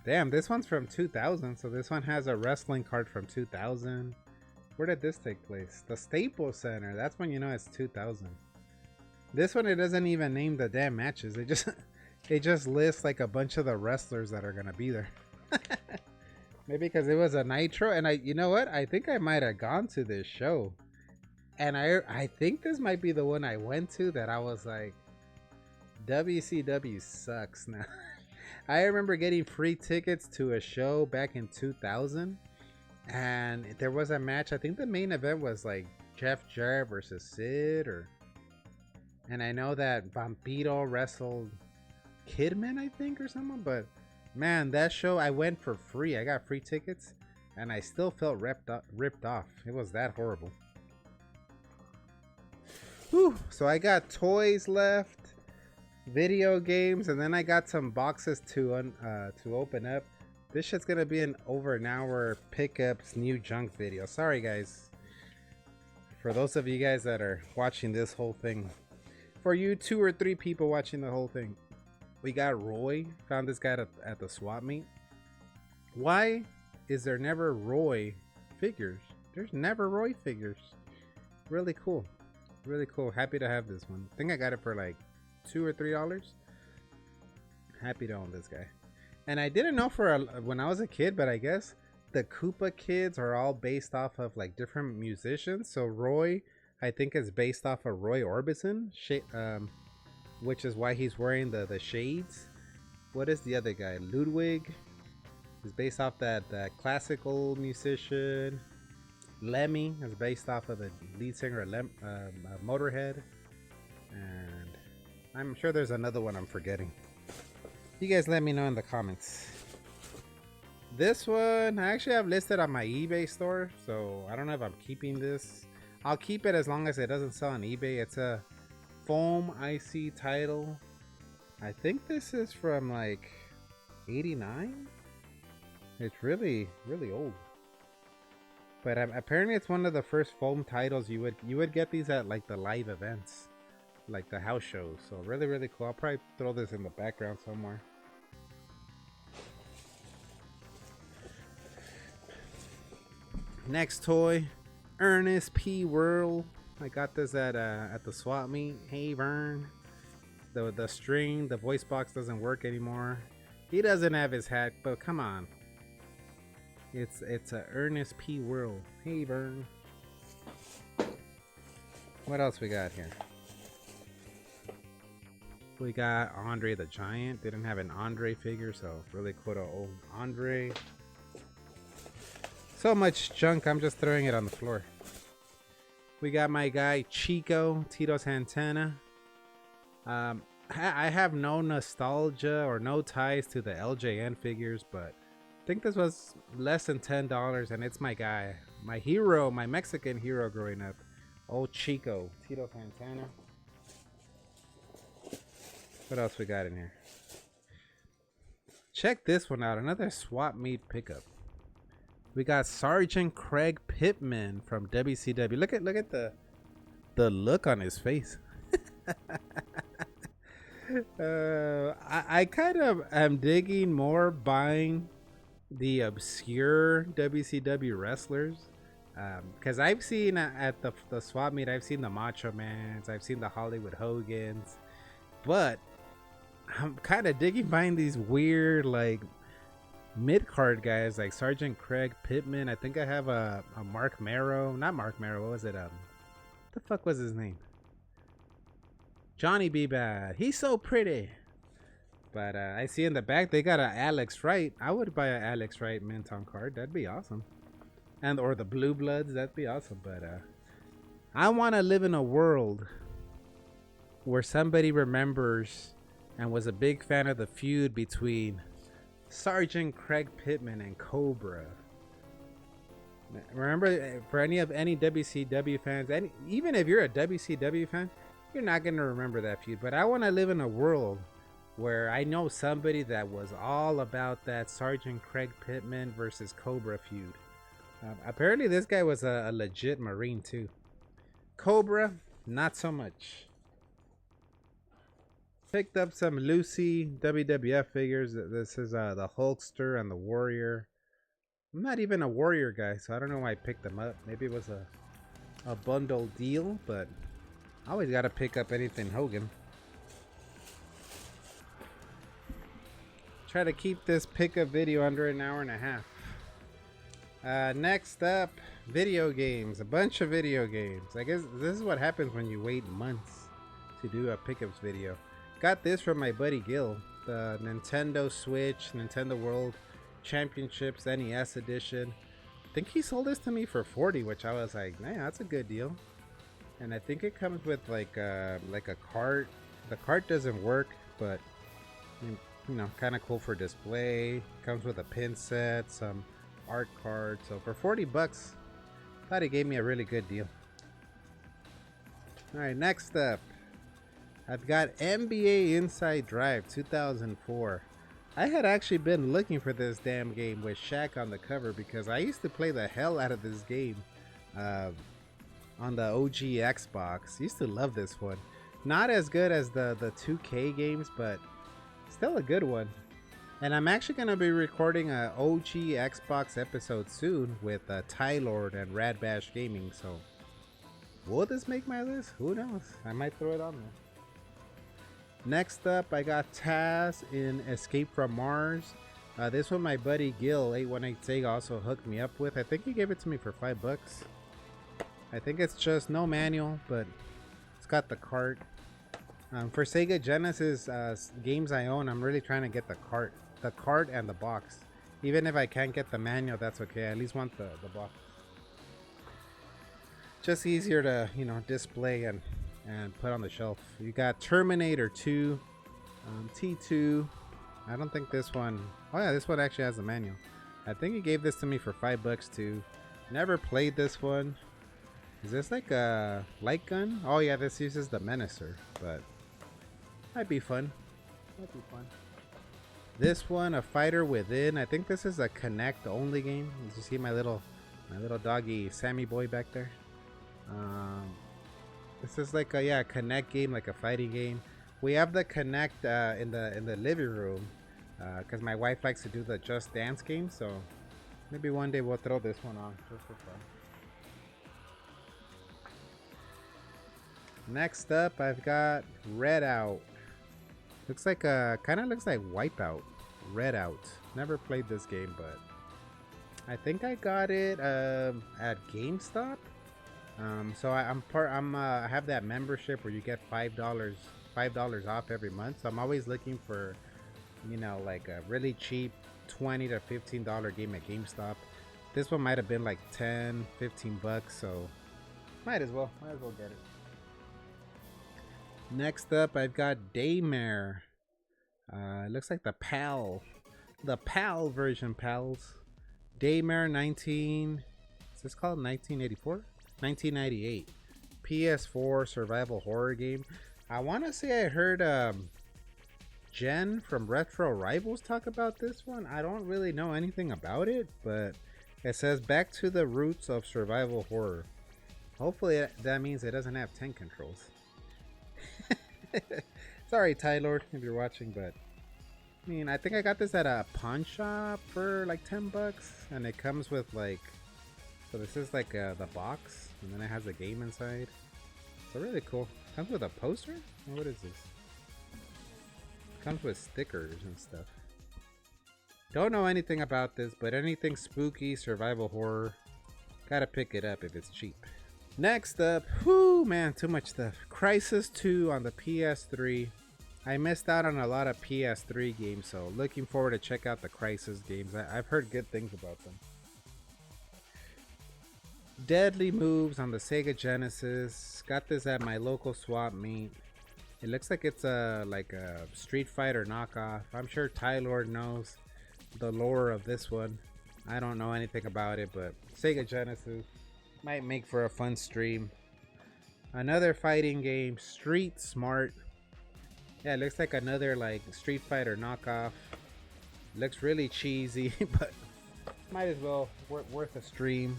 Speaker 1: Damn, this one's from 2000, so this one has a wrestling card from 2000. Where did this take place? The Staples Center. That's when you know it's 2000. This one, it doesn't even name the damn matches. It just lists like a bunch of the wrestlers that are gonna be there. Maybe because it was a Nitro, and you know what? I think I might have gone to this show, and I think this might be the one I went to that I was like, WCW sucks now. I remember getting free tickets to a show back in 2000, and there was a match. I think the main event was like Jeff Jarrett versus Sid, and I know that Vampiro wrestled Kidman, I think, or someone. But man, that show I went for free. I got free tickets, and I still felt ripped off. It was that horrible. Whew. So I got toys left, video games, and then I got some boxes to open up. This shit's gonna be an over an hour pickups new junk video. Sorry guys, for those of you guys that are watching this whole thing. For you 2 or 3 people watching the whole thing, we got Roy. Found this guy at the swap meet. Why is there never Roy figures? There's never Roy figures. Really cool. Really cool. Happy to have this one. I think I got it for like $2 or $3. Happy to own this guy. And I didn't know when I was a kid, but I guess the Koopa kids are all based off of like different musicians. So Roy, I think, is based off of Roy Orbison, which is why he's wearing the shades. What is the other guy? Ludwig is based off that classical musician. Lemmy is based off of the lead singer of Motorhead. And I'm sure there's another one I'm forgetting. You guys let me know in the comments. This one I actually have listed on my eBay store, so I don't know if I'm keeping this. I'll keep it as long as it doesn't sell on eBay. It's a foam IC title. I think this is from like 89. It's really old. But apparently it's one of the first foam titles you would get these at like the live events, like the house shows. So really cool. I'll probably throw this in the background somewhere. Next toy, Ernest P. Worrell. I got this at the swap meet. Hey Vern. The string, the voice box doesn't work anymore. He doesn't have his hat, but come on. It's a Ernest P. Worrell. Hey Vern. What else we got here? We got Andre the Giant. Didn't have an Andre figure, so really cool to own Andre. So much junk, I'm just throwing it on the floor. We got my guy Chico, Tito Santana. I have no nostalgia or no ties to the LJN figures, but I think this was less than $10, and it's my guy, my hero, my Mexican hero growing up, old Chico, Tito Santana. What else we got in here? Check this one out, another swap meet pickup. We got Sergeant Craig Pittman from WCW. Look at the look on his face. I kind of am digging more buying the obscure WCW wrestlers, because I've seen at the swap meet, I've seen the Macho Mans, I've seen the Hollywood Hogans, but I'm kind of digging buying these weird like mid-card guys like Sergeant Craig Pittman. I think I have a Mark Marrow. Not Mark Marrow. What was it? What the fuck was his name? Johnny B. Bad. He's so pretty. But I see in the back they got a Alex Wright. I would buy a Alex Wright Minton card. That'd be awesome. And or the Blue Bloods. That'd be awesome. But I want to live in a world where somebody remembers and was a big fan of the feud between Sergeant Craig Pittman and Cobra. Remember, for any WCW fans, and even if you're a WCW fan, you're not going to remember that feud. But I want to live in a world where I know somebody that was all about that Sergeant Craig Pittman versus Cobra feud. Apparently this guy was a legit Marine too. Cobra, not so much. Picked up some Lucy WWF figures. This is the Hulkster and the Warrior. I'm not even a Warrior guy, so I don't know why I picked them up. Maybe it was a bundle deal, but I always gotta pick up anything Hogan. Try to keep this pickup video under an hour and a half. Next up, video games. A bunch of video games. I guess this is what happens when you wait months to do a pickups video. Got this from my buddy Gil, the Nintendo Switch, Nintendo World Championships NES edition. I think he sold this to me for $40, which I was like, man, that's a good deal. And I think it comes with like a cart. The cart doesn't work, but you know, kind of cool for display. Comes with a pin set, some art cards. So for $40, thought he gave me a really good deal. All right, next up, I've got NBA Inside Drive 2004. I had actually been looking for this damn game with Shaq on the cover because I used to play the hell out of this game on the OG Xbox. Used to love this one. Not as good as the 2K games, but still a good one. And I'm actually going to be recording a OG Xbox episode soon with Tylord and Rad Bash Gaming. So Will this make my list? Who knows? I might throw it on there. Next up, I got Taz in Escape from Mars. This one my buddy Gil 818 Sega also hooked me up with. I think he gave it to me for $5. I think it's just no manual, but it's got the cart. For Sega Genesis games I own, I'm really trying to get the cart and the box. Even if I can't get the manual, that's okay. I at least want the box. Just easier to display and put on the shelf. You got Terminator 2, T2. I don't think this one. Oh yeah, this one actually has a manual. I think he gave this to me for $5 too. Never played this one. Is this like a light gun? Oh yeah, this uses the Menacer, but might be fun. Might be fun. This one, A Fighter Within. I think this is a Connect only game. You see my little doggy Sammy boy back there. This is like a Connect game, like a fighting game. We have the Connect in the living room because my wife likes to do the Just Dance game. So maybe one day we'll throw this one on just for fun. Next up, I've got Redout. Looks like kind of looks like Wipeout. Redout. Never played this game, but I think I got it at GameStop. So I have that membership where you get $5 off every month. So I'm always looking for, like a really cheap $20 to $15 game at GameStop. This one might have been like 10, 15 bucks. So might as well get it. Next up, I've got Daymare. It looks like the PAL version, pals. Daymare 19. Is this called 1984? 1998. PS4 survival horror game. I want to say I heard Jen from Retro Rivals talk about this one. I don't really know anything about it, but it says back to the roots of survival horror. Hopefully that means it doesn't have 10 controls. Sorry, Tylord, if you're watching, but I mean, I think I got this at a pawn shop for like $10, and it comes with like, so this is like the box, and then it has a game inside. So really cool. Comes with a poster? What is this? Comes with stickers and stuff. Don't know anything about this, but anything spooky, survival horror, gotta pick it up if it's cheap. Next up, whoo man, too much stuff. Crysis 2 on the PS3. I missed out on a lot of PS3 games, so looking forward to check out the Crysis games. I've heard good things about them. Deadly Moves on the Sega Genesis. Got this at my local swap meet. It looks like it's like a Street Fighter knockoff. I'm sure Tylord knows the lore of this one. I don't know anything about it, but Sega Genesis might make for a fun stream. Another fighting game, Street Smart. Yeah, it looks like another like Street Fighter knockoff. Looks really cheesy, but might as well worth a stream.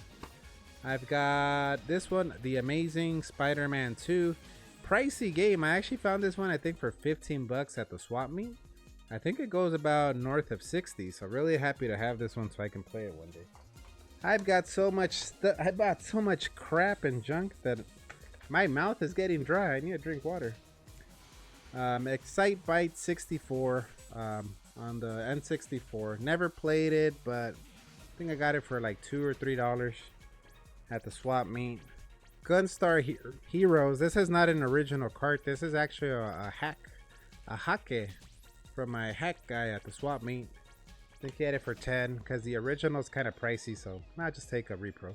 Speaker 1: I've got this one, The Amazing Spider-Man 2. Pricey game. I actually found this one I think for $15 at the swap meet. I think it goes about north of 60, so really happy to have this one so I can play it one day. I've got so much stuff. I bought so much crap and junk that my mouth is getting dry. I need to drink water. Excite Byte 64 on the N64. Never played it, but I think I got it for like $2 or $3 at the swap meet. Gunstar Heroes. This is not an original cart. This is actually a hake from my hack guy at the swap meet. I think he had it for 10 because the original is kind of pricey, so I'll just take a repro.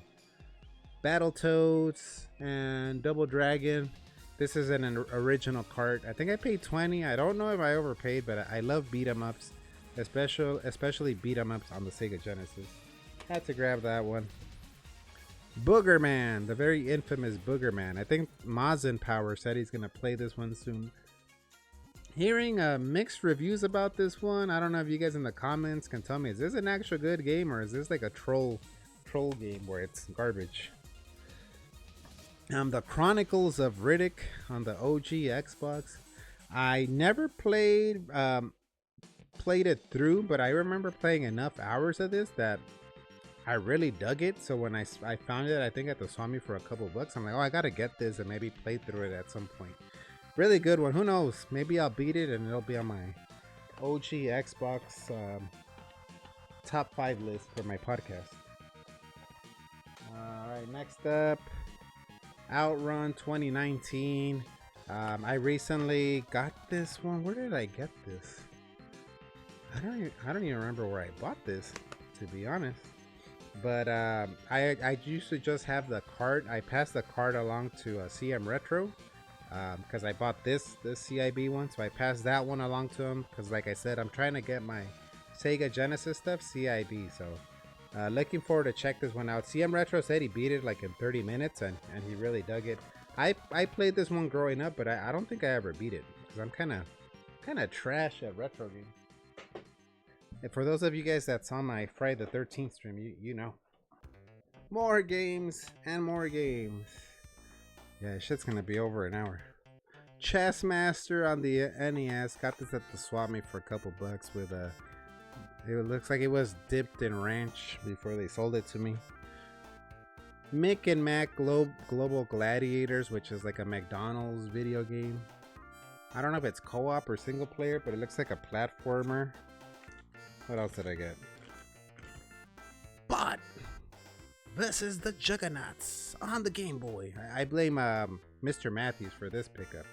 Speaker 1: Battletoads and Double Dragon. This is an original cart. I think I paid 20. I don't know if I overpaid, but I love beat 'em ups, especially beat 'em ups on the Sega Genesis. Had to grab that one. Boogerman, the very infamous Boogerman. I think Mazin Power said he's gonna play this one soon. Hearing mixed reviews about this one. I don't know if you guys in the comments can tell me, is this an actual good game or is this like a troll game where it's garbage? The Chronicles of Riddick on the OG Xbox. I never played it through, but I remember playing enough hours of this that I really dug it. So when I found it, I think at the Swami for a couple bucks, I'm like, oh, I gotta get this and maybe play through it at some point. Really good one. Who knows? Maybe I'll beat it and it'll be on my OG Xbox top 5 list for my podcast. Alright, next up, Outrun 2019. I recently got this one. Where did I get this? I don't even remember where I bought this, to be honest. But I used to just have the card. I passed the card along to CM Retro because I bought this CIB one, so I passed that one along to him because, like I said, I'm trying to get my Sega Genesis stuff CIB. So looking forward to check this one out. CM Retro said he beat it like in 30 minutes and he really dug it. I played this one growing up, but I don't think I ever beat it because I'm kind of trash at retro games. And for those of you guys that saw my Friday the 13th stream, you know. More games and more games. Yeah, shit's gonna be over an hour. Chess Master on the NES. Got this at the swap meet for a couple bucks with a... It looks like it was dipped in ranch before they sold it to me. Mick and Mac Global Gladiators, which is like a McDonald's video game. I don't know if it's co-op or single player, but it looks like a platformer. What else did I get? Bot versus the Juggernauts on the Game Boy. I blame Mr. Matthews for this pickup.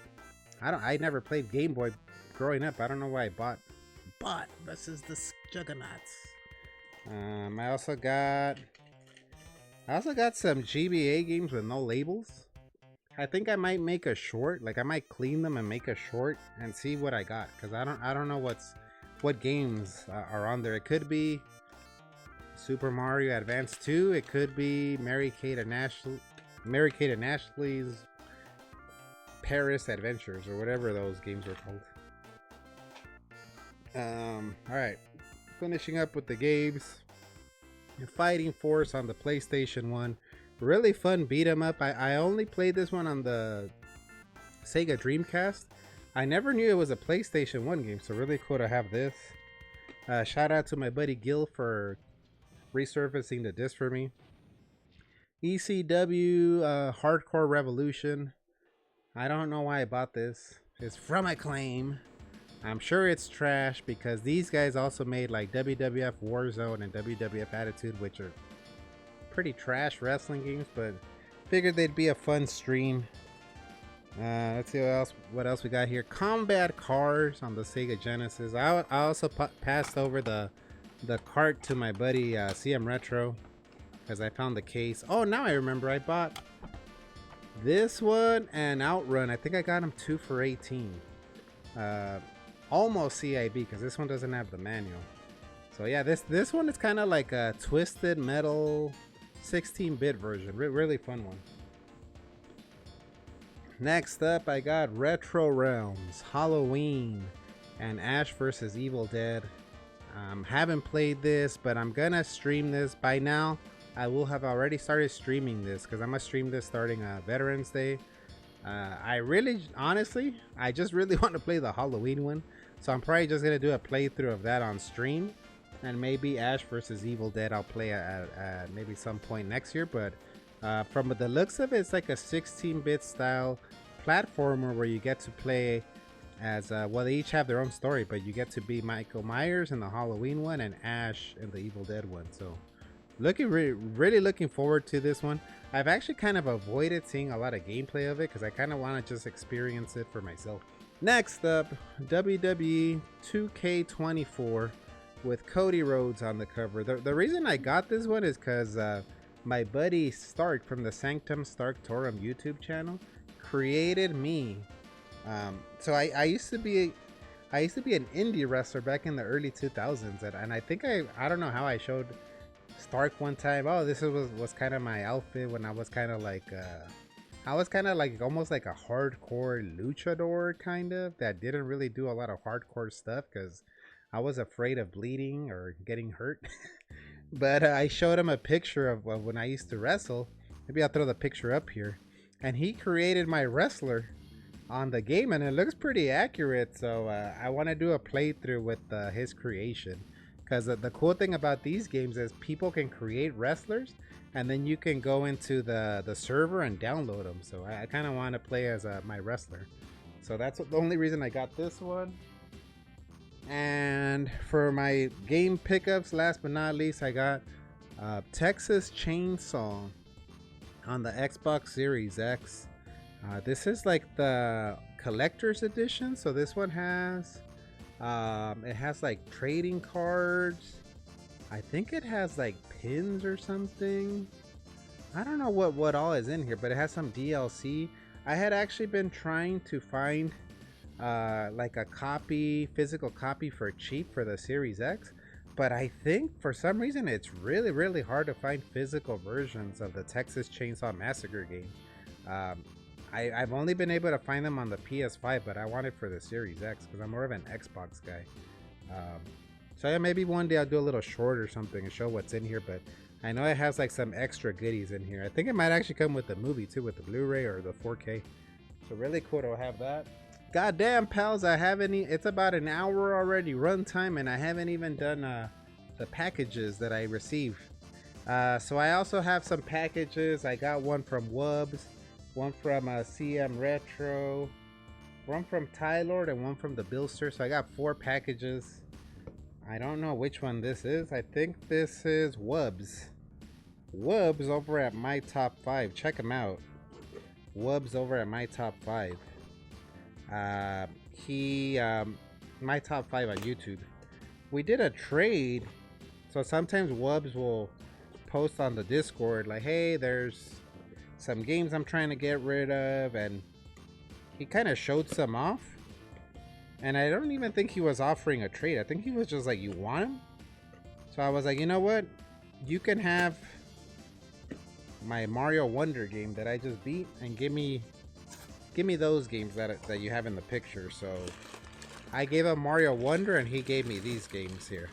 Speaker 1: I never played Game Boy growing up. I don't know why I bought Bot versus the Juggernauts. I also got some GBA games with no labels. I think I might make a short. Like I might clean them and make a short and see what I got, because I don't know what games are on there. It could be Super Mario Advance 2. It could be Mary-Kate and Ashley's Paris Adventures, or whatever those games are called. Alright, finishing up with the games. Fighting Force on the PlayStation 1. Really fun beat 'em up. I only played this one on the Sega Dreamcast. I never knew it was a PlayStation 1 game, so really cool to have this. Shout out to my buddy Gil for resurfacing the disc for me. ECW Hardcore Revolution. I don't know why I bought this. It's from Acclaim. I'm sure it's trash because these guys also made like WWF Warzone and WWF Attitude, which are pretty trash wrestling games, but figured they'd be a fun stream. Let's see what else we got here. Combat Cars on the Sega Genesis. I also passed over the cart to my buddy CM Retro because I found the case. Oh, now I remember. I bought this one and Outrun. I think I got them 2 for $18. Almost CIB because this one doesn't have the manual. So yeah, this one is kind of like a Twisted Metal 16-bit version. Really fun one. Next up, I got Retro Realms, Halloween, and Ash vs. Evil Dead. Haven't played this, but I'm gonna stream this. By now, I will have already started streaming this because I'm gonna stream this starting Veterans Day. Honestly, I just really want to play the Halloween one, so I'm probably just gonna do a playthrough of that on stream, and maybe Ash vs. Evil Dead I'll play at maybe some point next year. But from the looks of it, it's like a 16-bit style platformer where you get to play as well, they each have their own story, but you get to be Michael Myers in the Halloween one and Ash in the Evil Dead one. So really looking forward to this one. I've actually kind of avoided seeing a lot of gameplay of it because I kind of want to just experience it for myself. Next up, WWE 2K24 with Cody Rhodes on the cover. The reason I got this one is because my buddy Stark from the Sanctum Starktorum YouTube channel created me. So I used to be an indie wrestler back in the early 2000s, and I think I don't know how I showed Stark one time, oh, this was kind of my outfit when I was kind of like almost like a hardcore luchador kind of that didn't really do a lot of hardcore stuff because I was afraid of bleeding or getting hurt. But I showed him a picture of when I used to wrestle. Maybe I'll throw the picture up here, and he created my wrestler on the game, and it looks pretty accurate. So I want to do a playthrough with his creation, Because the cool thing about these games is people can create wrestlers, and then you can go into the server and download them. So I kind of want to play as my wrestler. So that's the only reason I got this one. And for my game pickups, last but not least, I got Texas Chainsaw on the Xbox Series X. This is like the collector's edition. So this one has it has like trading cards. I think it has like pins or something. I don't know what all is in here, but it has some DLC. I had actually been trying to find like a physical copy for cheap for the Series X, but I think for some reason it's really hard to find physical versions of the Texas Chainsaw Massacre game. I've only been able to find them on the PS5, but I want it for the Series X because I'm more of an Xbox guy. So yeah, maybe one day I'll do a little short or something and show what's in here, but I know it has like some extra goodies in here. I think it might actually come with the movie too, with the Blu-ray or the 4K. So really cool to have that. Goddamn, pals, it's about an hour already runtime, and I haven't even done the packages that I received. So I also have some packages. I got one from Wubs, one from CM Retro, one from Tylord, and one from the Billster. So I got 4 packages. I don't know which one this is. I think this is Wubs. Wubs over at My Top 5. Check him out. Wubs over at My Top 5. My Top 5 on YouTube. We did a trade. So sometimes Wubs will post on the Discord like, hey, there's some games I'm trying to get rid of, and he kind of showed some off. And I don't even think he was offering a trade. I think he was just like, you want him? So I was like, you know what? You can have my Mario Wonder game that I just beat, and give me those games that you have in the picture. So I gave him Mario Wonder, and he gave me these games here.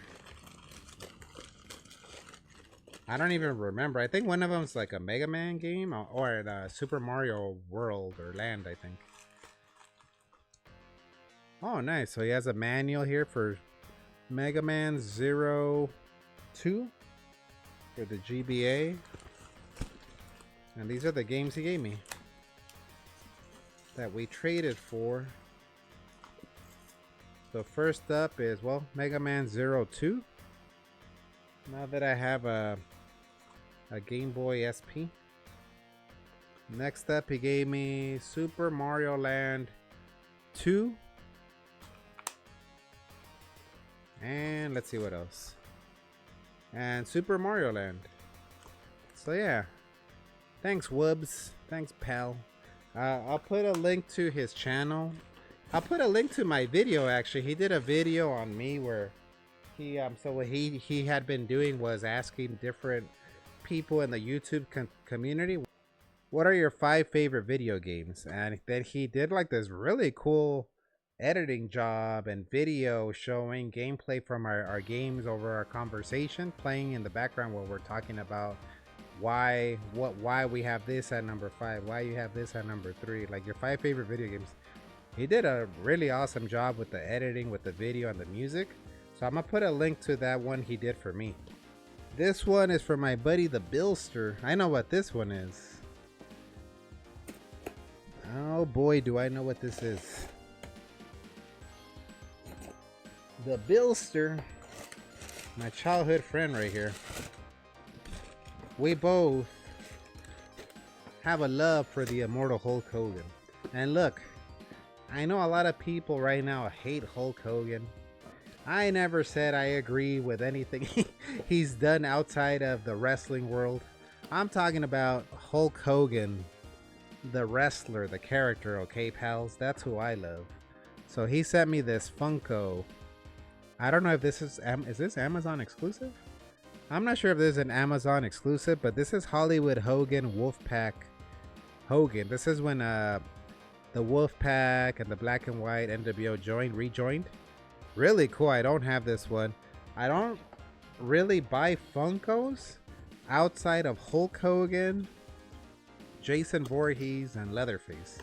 Speaker 1: I don't even remember. I think one of them's like a Mega Man game, or the Super Mario World or Land, I think. Oh, nice. So he has a manual here for Mega Man 02 for the GBA. And these are the games he gave me that we traded for. So first up is, well, Mega Man 02. Now that I have a Game Boy SP. Next up, he gave me Super Mario Land 2. And let's see what else. And Super Mario Land. So yeah. Thanks, Wubs. Thanks, pal. I'll put a link to his channel. I'll put a link to my video, actually. He did a video on me where so what he had been doing was asking different people in the YouTube community, what are your 5 favorite video games? And then he did like this really cool editing job and video showing gameplay from our games over our conversation, playing in the background while we're talking about why we have this at number 5, why you have this at number 3, like your 5 favorite video games. He did a really awesome job with the editing, with the video and the music. So I'm gonna put a link to that one he did for me. This one is for my buddy the Billster. I know what this one is. Oh boy, do I know what this is. The Billster, my childhood friend right here. We both have a love for the immortal Hulk Hogan. And look, I know a lot of people right now hate Hulk Hogan. I never said I agree with anything he's done outside of the wrestling world. I'm talking about Hulk Hogan, the wrestler, the character, okay, pals? That's who I love. So he sent me this Funko. I don't know if this is this Amazon exclusive? I'm not sure if this is an Amazon exclusive, but this is Hollywood Hogan Wolfpack Hogan. This is when the Wolfpack and the Black and White NWO rejoined. Really cool. I don't have this one. I don't really buy Funkos outside of Hulk Hogan, Jason Voorhees, and Leatherface.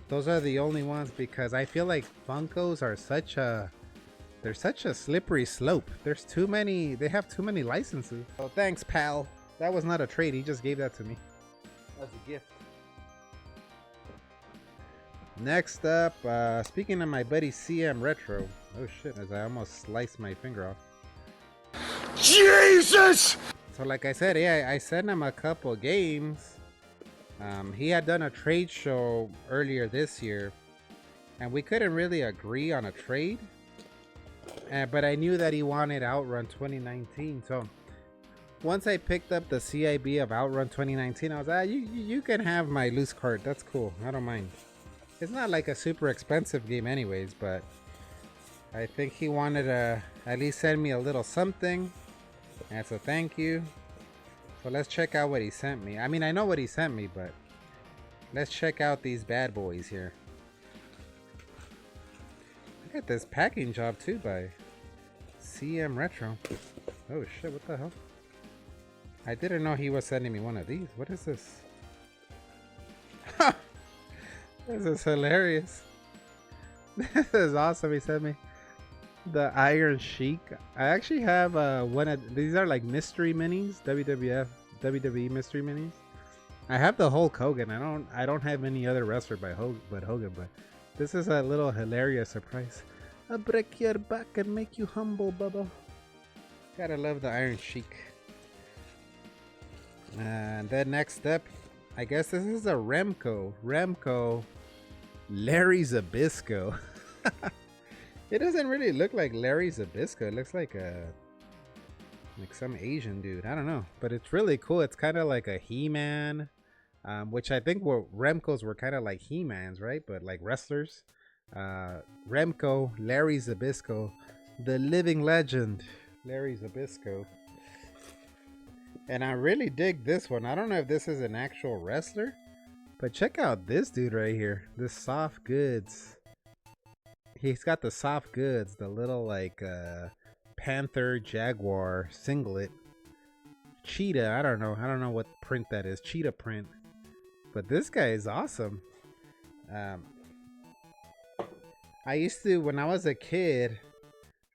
Speaker 1: Those are the only ones because I feel like Funkos are such a There's such a slippery slope. There's too many. They have too many licenses. Oh, thanks, pal. That was not a trade. He just gave that to me as a gift. Next up, speaking of my buddy CM Retro. Oh shit, as I almost sliced my finger off. Jesus! So like I said, yeah, I sent him a couple games. He had done a trade show earlier this year, and we couldn't really agree on a trade. But I knew that he wanted Outrun 2019, so once I picked up the CIB of Outrun 2019, I was like, you can have my loose card. That's cool. I don't mind. It's not like a super expensive game anyways, but I think he wanted to at least send me a little something as a thank you. So let's check out what he sent me. I mean, I know what he sent me, but let's check out these bad boys here. Look at this packing job too by CM Retro. Oh shit, what the hell? I didn't know he was sending me one of these. What is this? This is hilarious. This is awesome. He sent me the Iron Sheik. I actually have one of these. Are like mystery minis, WWE mystery minis. I have the Hulk Hogan. I don't have any other wrestler but Hogan. But this is a little hilarious surprise. I'll break your back and make you humble, Bubba. Gotta love the Iron Sheik. And then next up, I guess this is a Remco Larry Zbyszko. It doesn't really look like Larry Zbyszko. It looks like some Asian dude. I don't know, but it's really cool. It's kind of like a He-Man, which I think Remco's were kind of like He-Mans, right? But like wrestlers. Remco Larry Zbyszko, the living legend, Larry Zbyszko. And I really dig this one. I don't know if this is an actual wrestler, but check out this dude right here. This soft goods. He's got the soft goods, the little like panther jaguar singlet. Cheetah, I don't know what print that is. Cheetah print. But this guy is awesome. I used to, when I was a kid,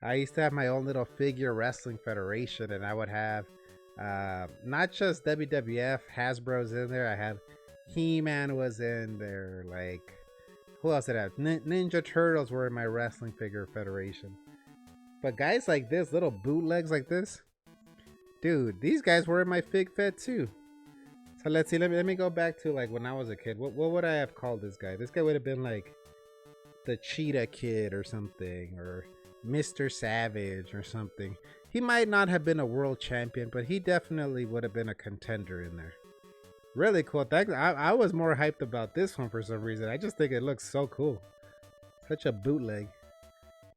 Speaker 1: I used to have my own little figure wrestling federation, and I would have not just WWF, Hasbro's in there. I had He-Man was in there. Like, who else did I have? Ninja Turtles were in my wrestling figure federation. But guys like this, little bootlegs like this, dude, these guys were in my fig fed too. So let's see. Let me go back to like when I was a kid. What would I have called this guy? This guy would have been like the Cheetah Kid or something, or Mr. Savage or something. He might not have been a world champion, but he definitely would have been a contender in there. Really cool. Thanks. I was more hyped about this one for some reason. I just think it looks so cool. Such a bootleg.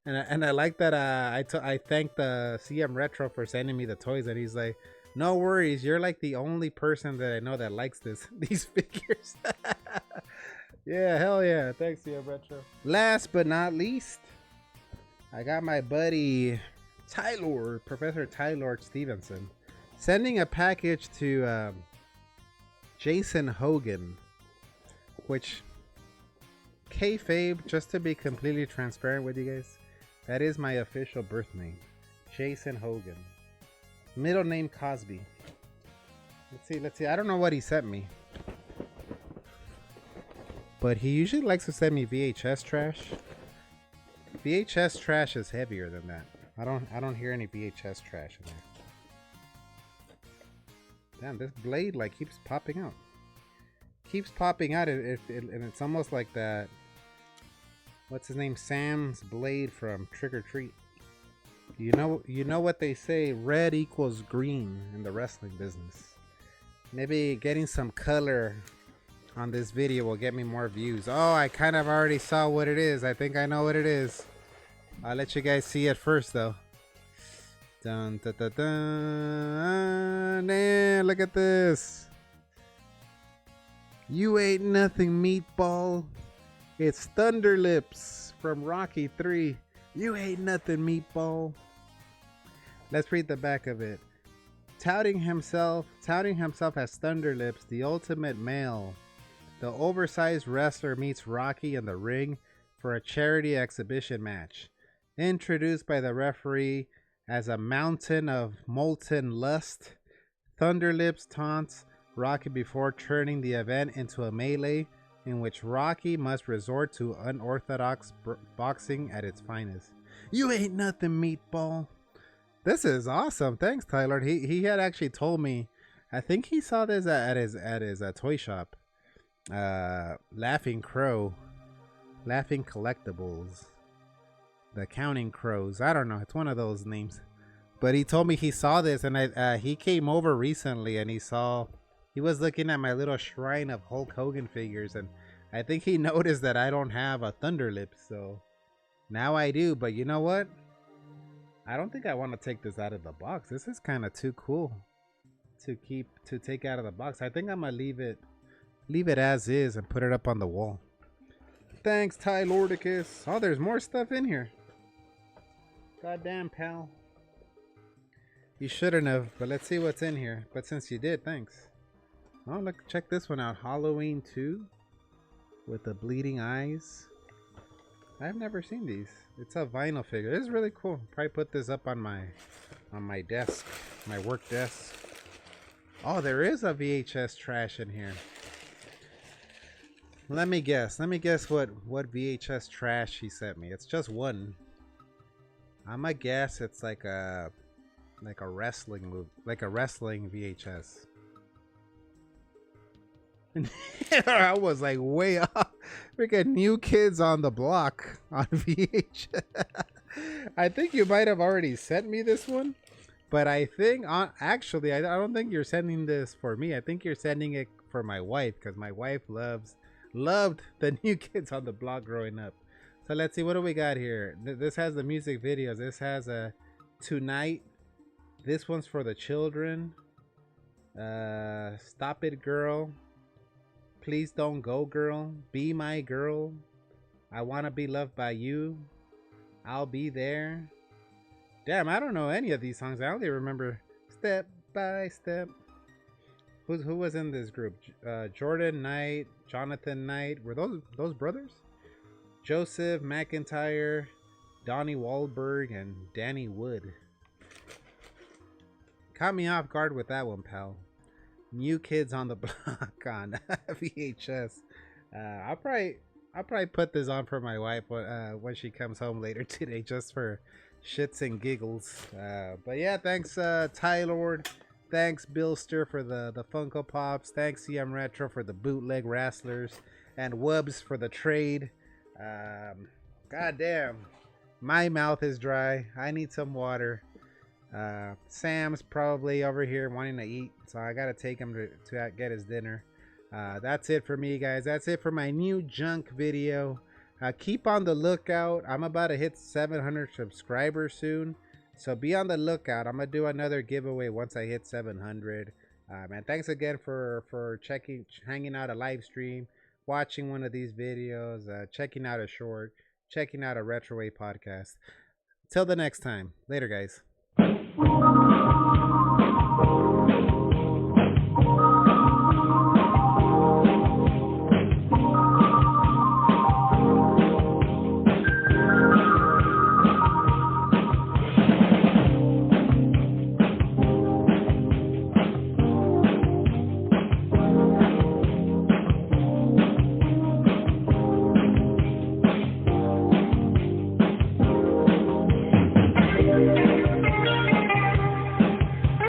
Speaker 1: And I like that I thanked the CM Retro for sending me the toys, and he's like, no worries, you're like the only person that I know that likes these figures. Yeah, hell yeah. Thanks, CM Retro. Last but not least, I got my buddy Tylord, Professor Tylord Stevenson, sending a package to Jason Hogan, which, kayfabe, just to be completely transparent with you guys, that is my official birth name, Jason Hogan. Middle name Cosby. Let's see. I don't know what he sent me, but he usually likes to send me VHS trash. VHS trash is heavier than that. I don't hear any VHS trash in there. Damn, this blade like keeps popping out. And it's almost like that. What's his name? Sam's blade from Trick or Treat. You know what they say, red equals green in the wrestling business. Maybe getting some color on this video will get me more views. Oh, I kind of already saw what it is. I think I know what it is. I'll let you guys see it first though. Dun, dun, dun, dun. Man, look at this. You ain't nothing, meatball. It's Thunder Lips from Rocky 3. You ain't nothing, meatball. Let's read the back of it. Touting himself as Thunder Lips, the ultimate male, the oversized wrestler meets Rocky in the ring for a charity exhibition match. introduced by the referee as a mountain of molten lust. Thunderlips taunts Rocky before turning the event into a melee in which Rocky must resort to unorthodox boxing at its finest. You ain't nothing, meatball. This is awesome. Thanks, Tylord. He had actually told me. I think he saw this at his toy shop. Laughing Crow, Laughing Collectibles, the Counting Crows. I don't know. It's one of those names. But he told me he saw this, and he came over recently, and he was looking at my little shrine of Hulk Hogan figures, and I think he noticed that I don't have a Thunderlip, so now I do. But you know what? I don't think I want to take this out of the box. This is kind of too cool to take out of the box. I think I'm gonna leave it as is and put it up on the wall. Thanks, Tylordicus. Oh, there's more stuff in here. Goddamn, pal. You shouldn't have, but let's see what's in here. But since you did, thanks. Oh, look, check this one out. Halloween 2 with the bleeding eyes. I've never seen these. It's a vinyl figure. This is really cool. Probably put this up on my desk, my work desk. Oh, there is a VHS trash in here. Let me guess. Let me guess what VHS trash he sent me. It's just one. I'ma guess it's like a wrestling movie, like a wrestling VHS. I was like way off. Freaking New Kids on the Block on VHS. I think you might have already sent me this one, but I think actually I don't think you're sending this for me. I think you're sending it for my wife, because my wife loved the New Kids on the Block growing up. So let's see, what do we got here? This has the music videos. This has a Tonight. This one's for the children. Stop It Girl. Please Don't Go Girl. Be My Girl. I Wanna Be Loved by You. I'll Be There. Damn, I don't know any of these songs. I only remember Step by Step. Who was in this group? Jordan Knight, Jonathan Knight. Were those brothers? Joseph McIntyre, Donnie Wahlberg, and Danny Wood. Caught me off guard with that one, pal. New Kids on the Block on VHS. I'll probably put this on for my wife when she comes home later today, just for shits and giggles. But yeah, thanks Tylord. Thanks Billster for the Funko Pops. Thanks CM Retro for the bootleg wrestlers, and Wubs for the trade. God damn, my mouth is dry. I need some water. Sam's probably over here wanting to eat, so I gotta take him to get his dinner. That's it for me, guys. That's it for my new junk video. Keep on the lookout. I'm about to hit 700 subscribers soon, so be on the lookout. I'm gonna do another giveaway once I hit 700. And thanks again for hanging out a live stream, watching one of these videos, checking out a short, checking out a Retroway podcast. Till the next time, later, guys.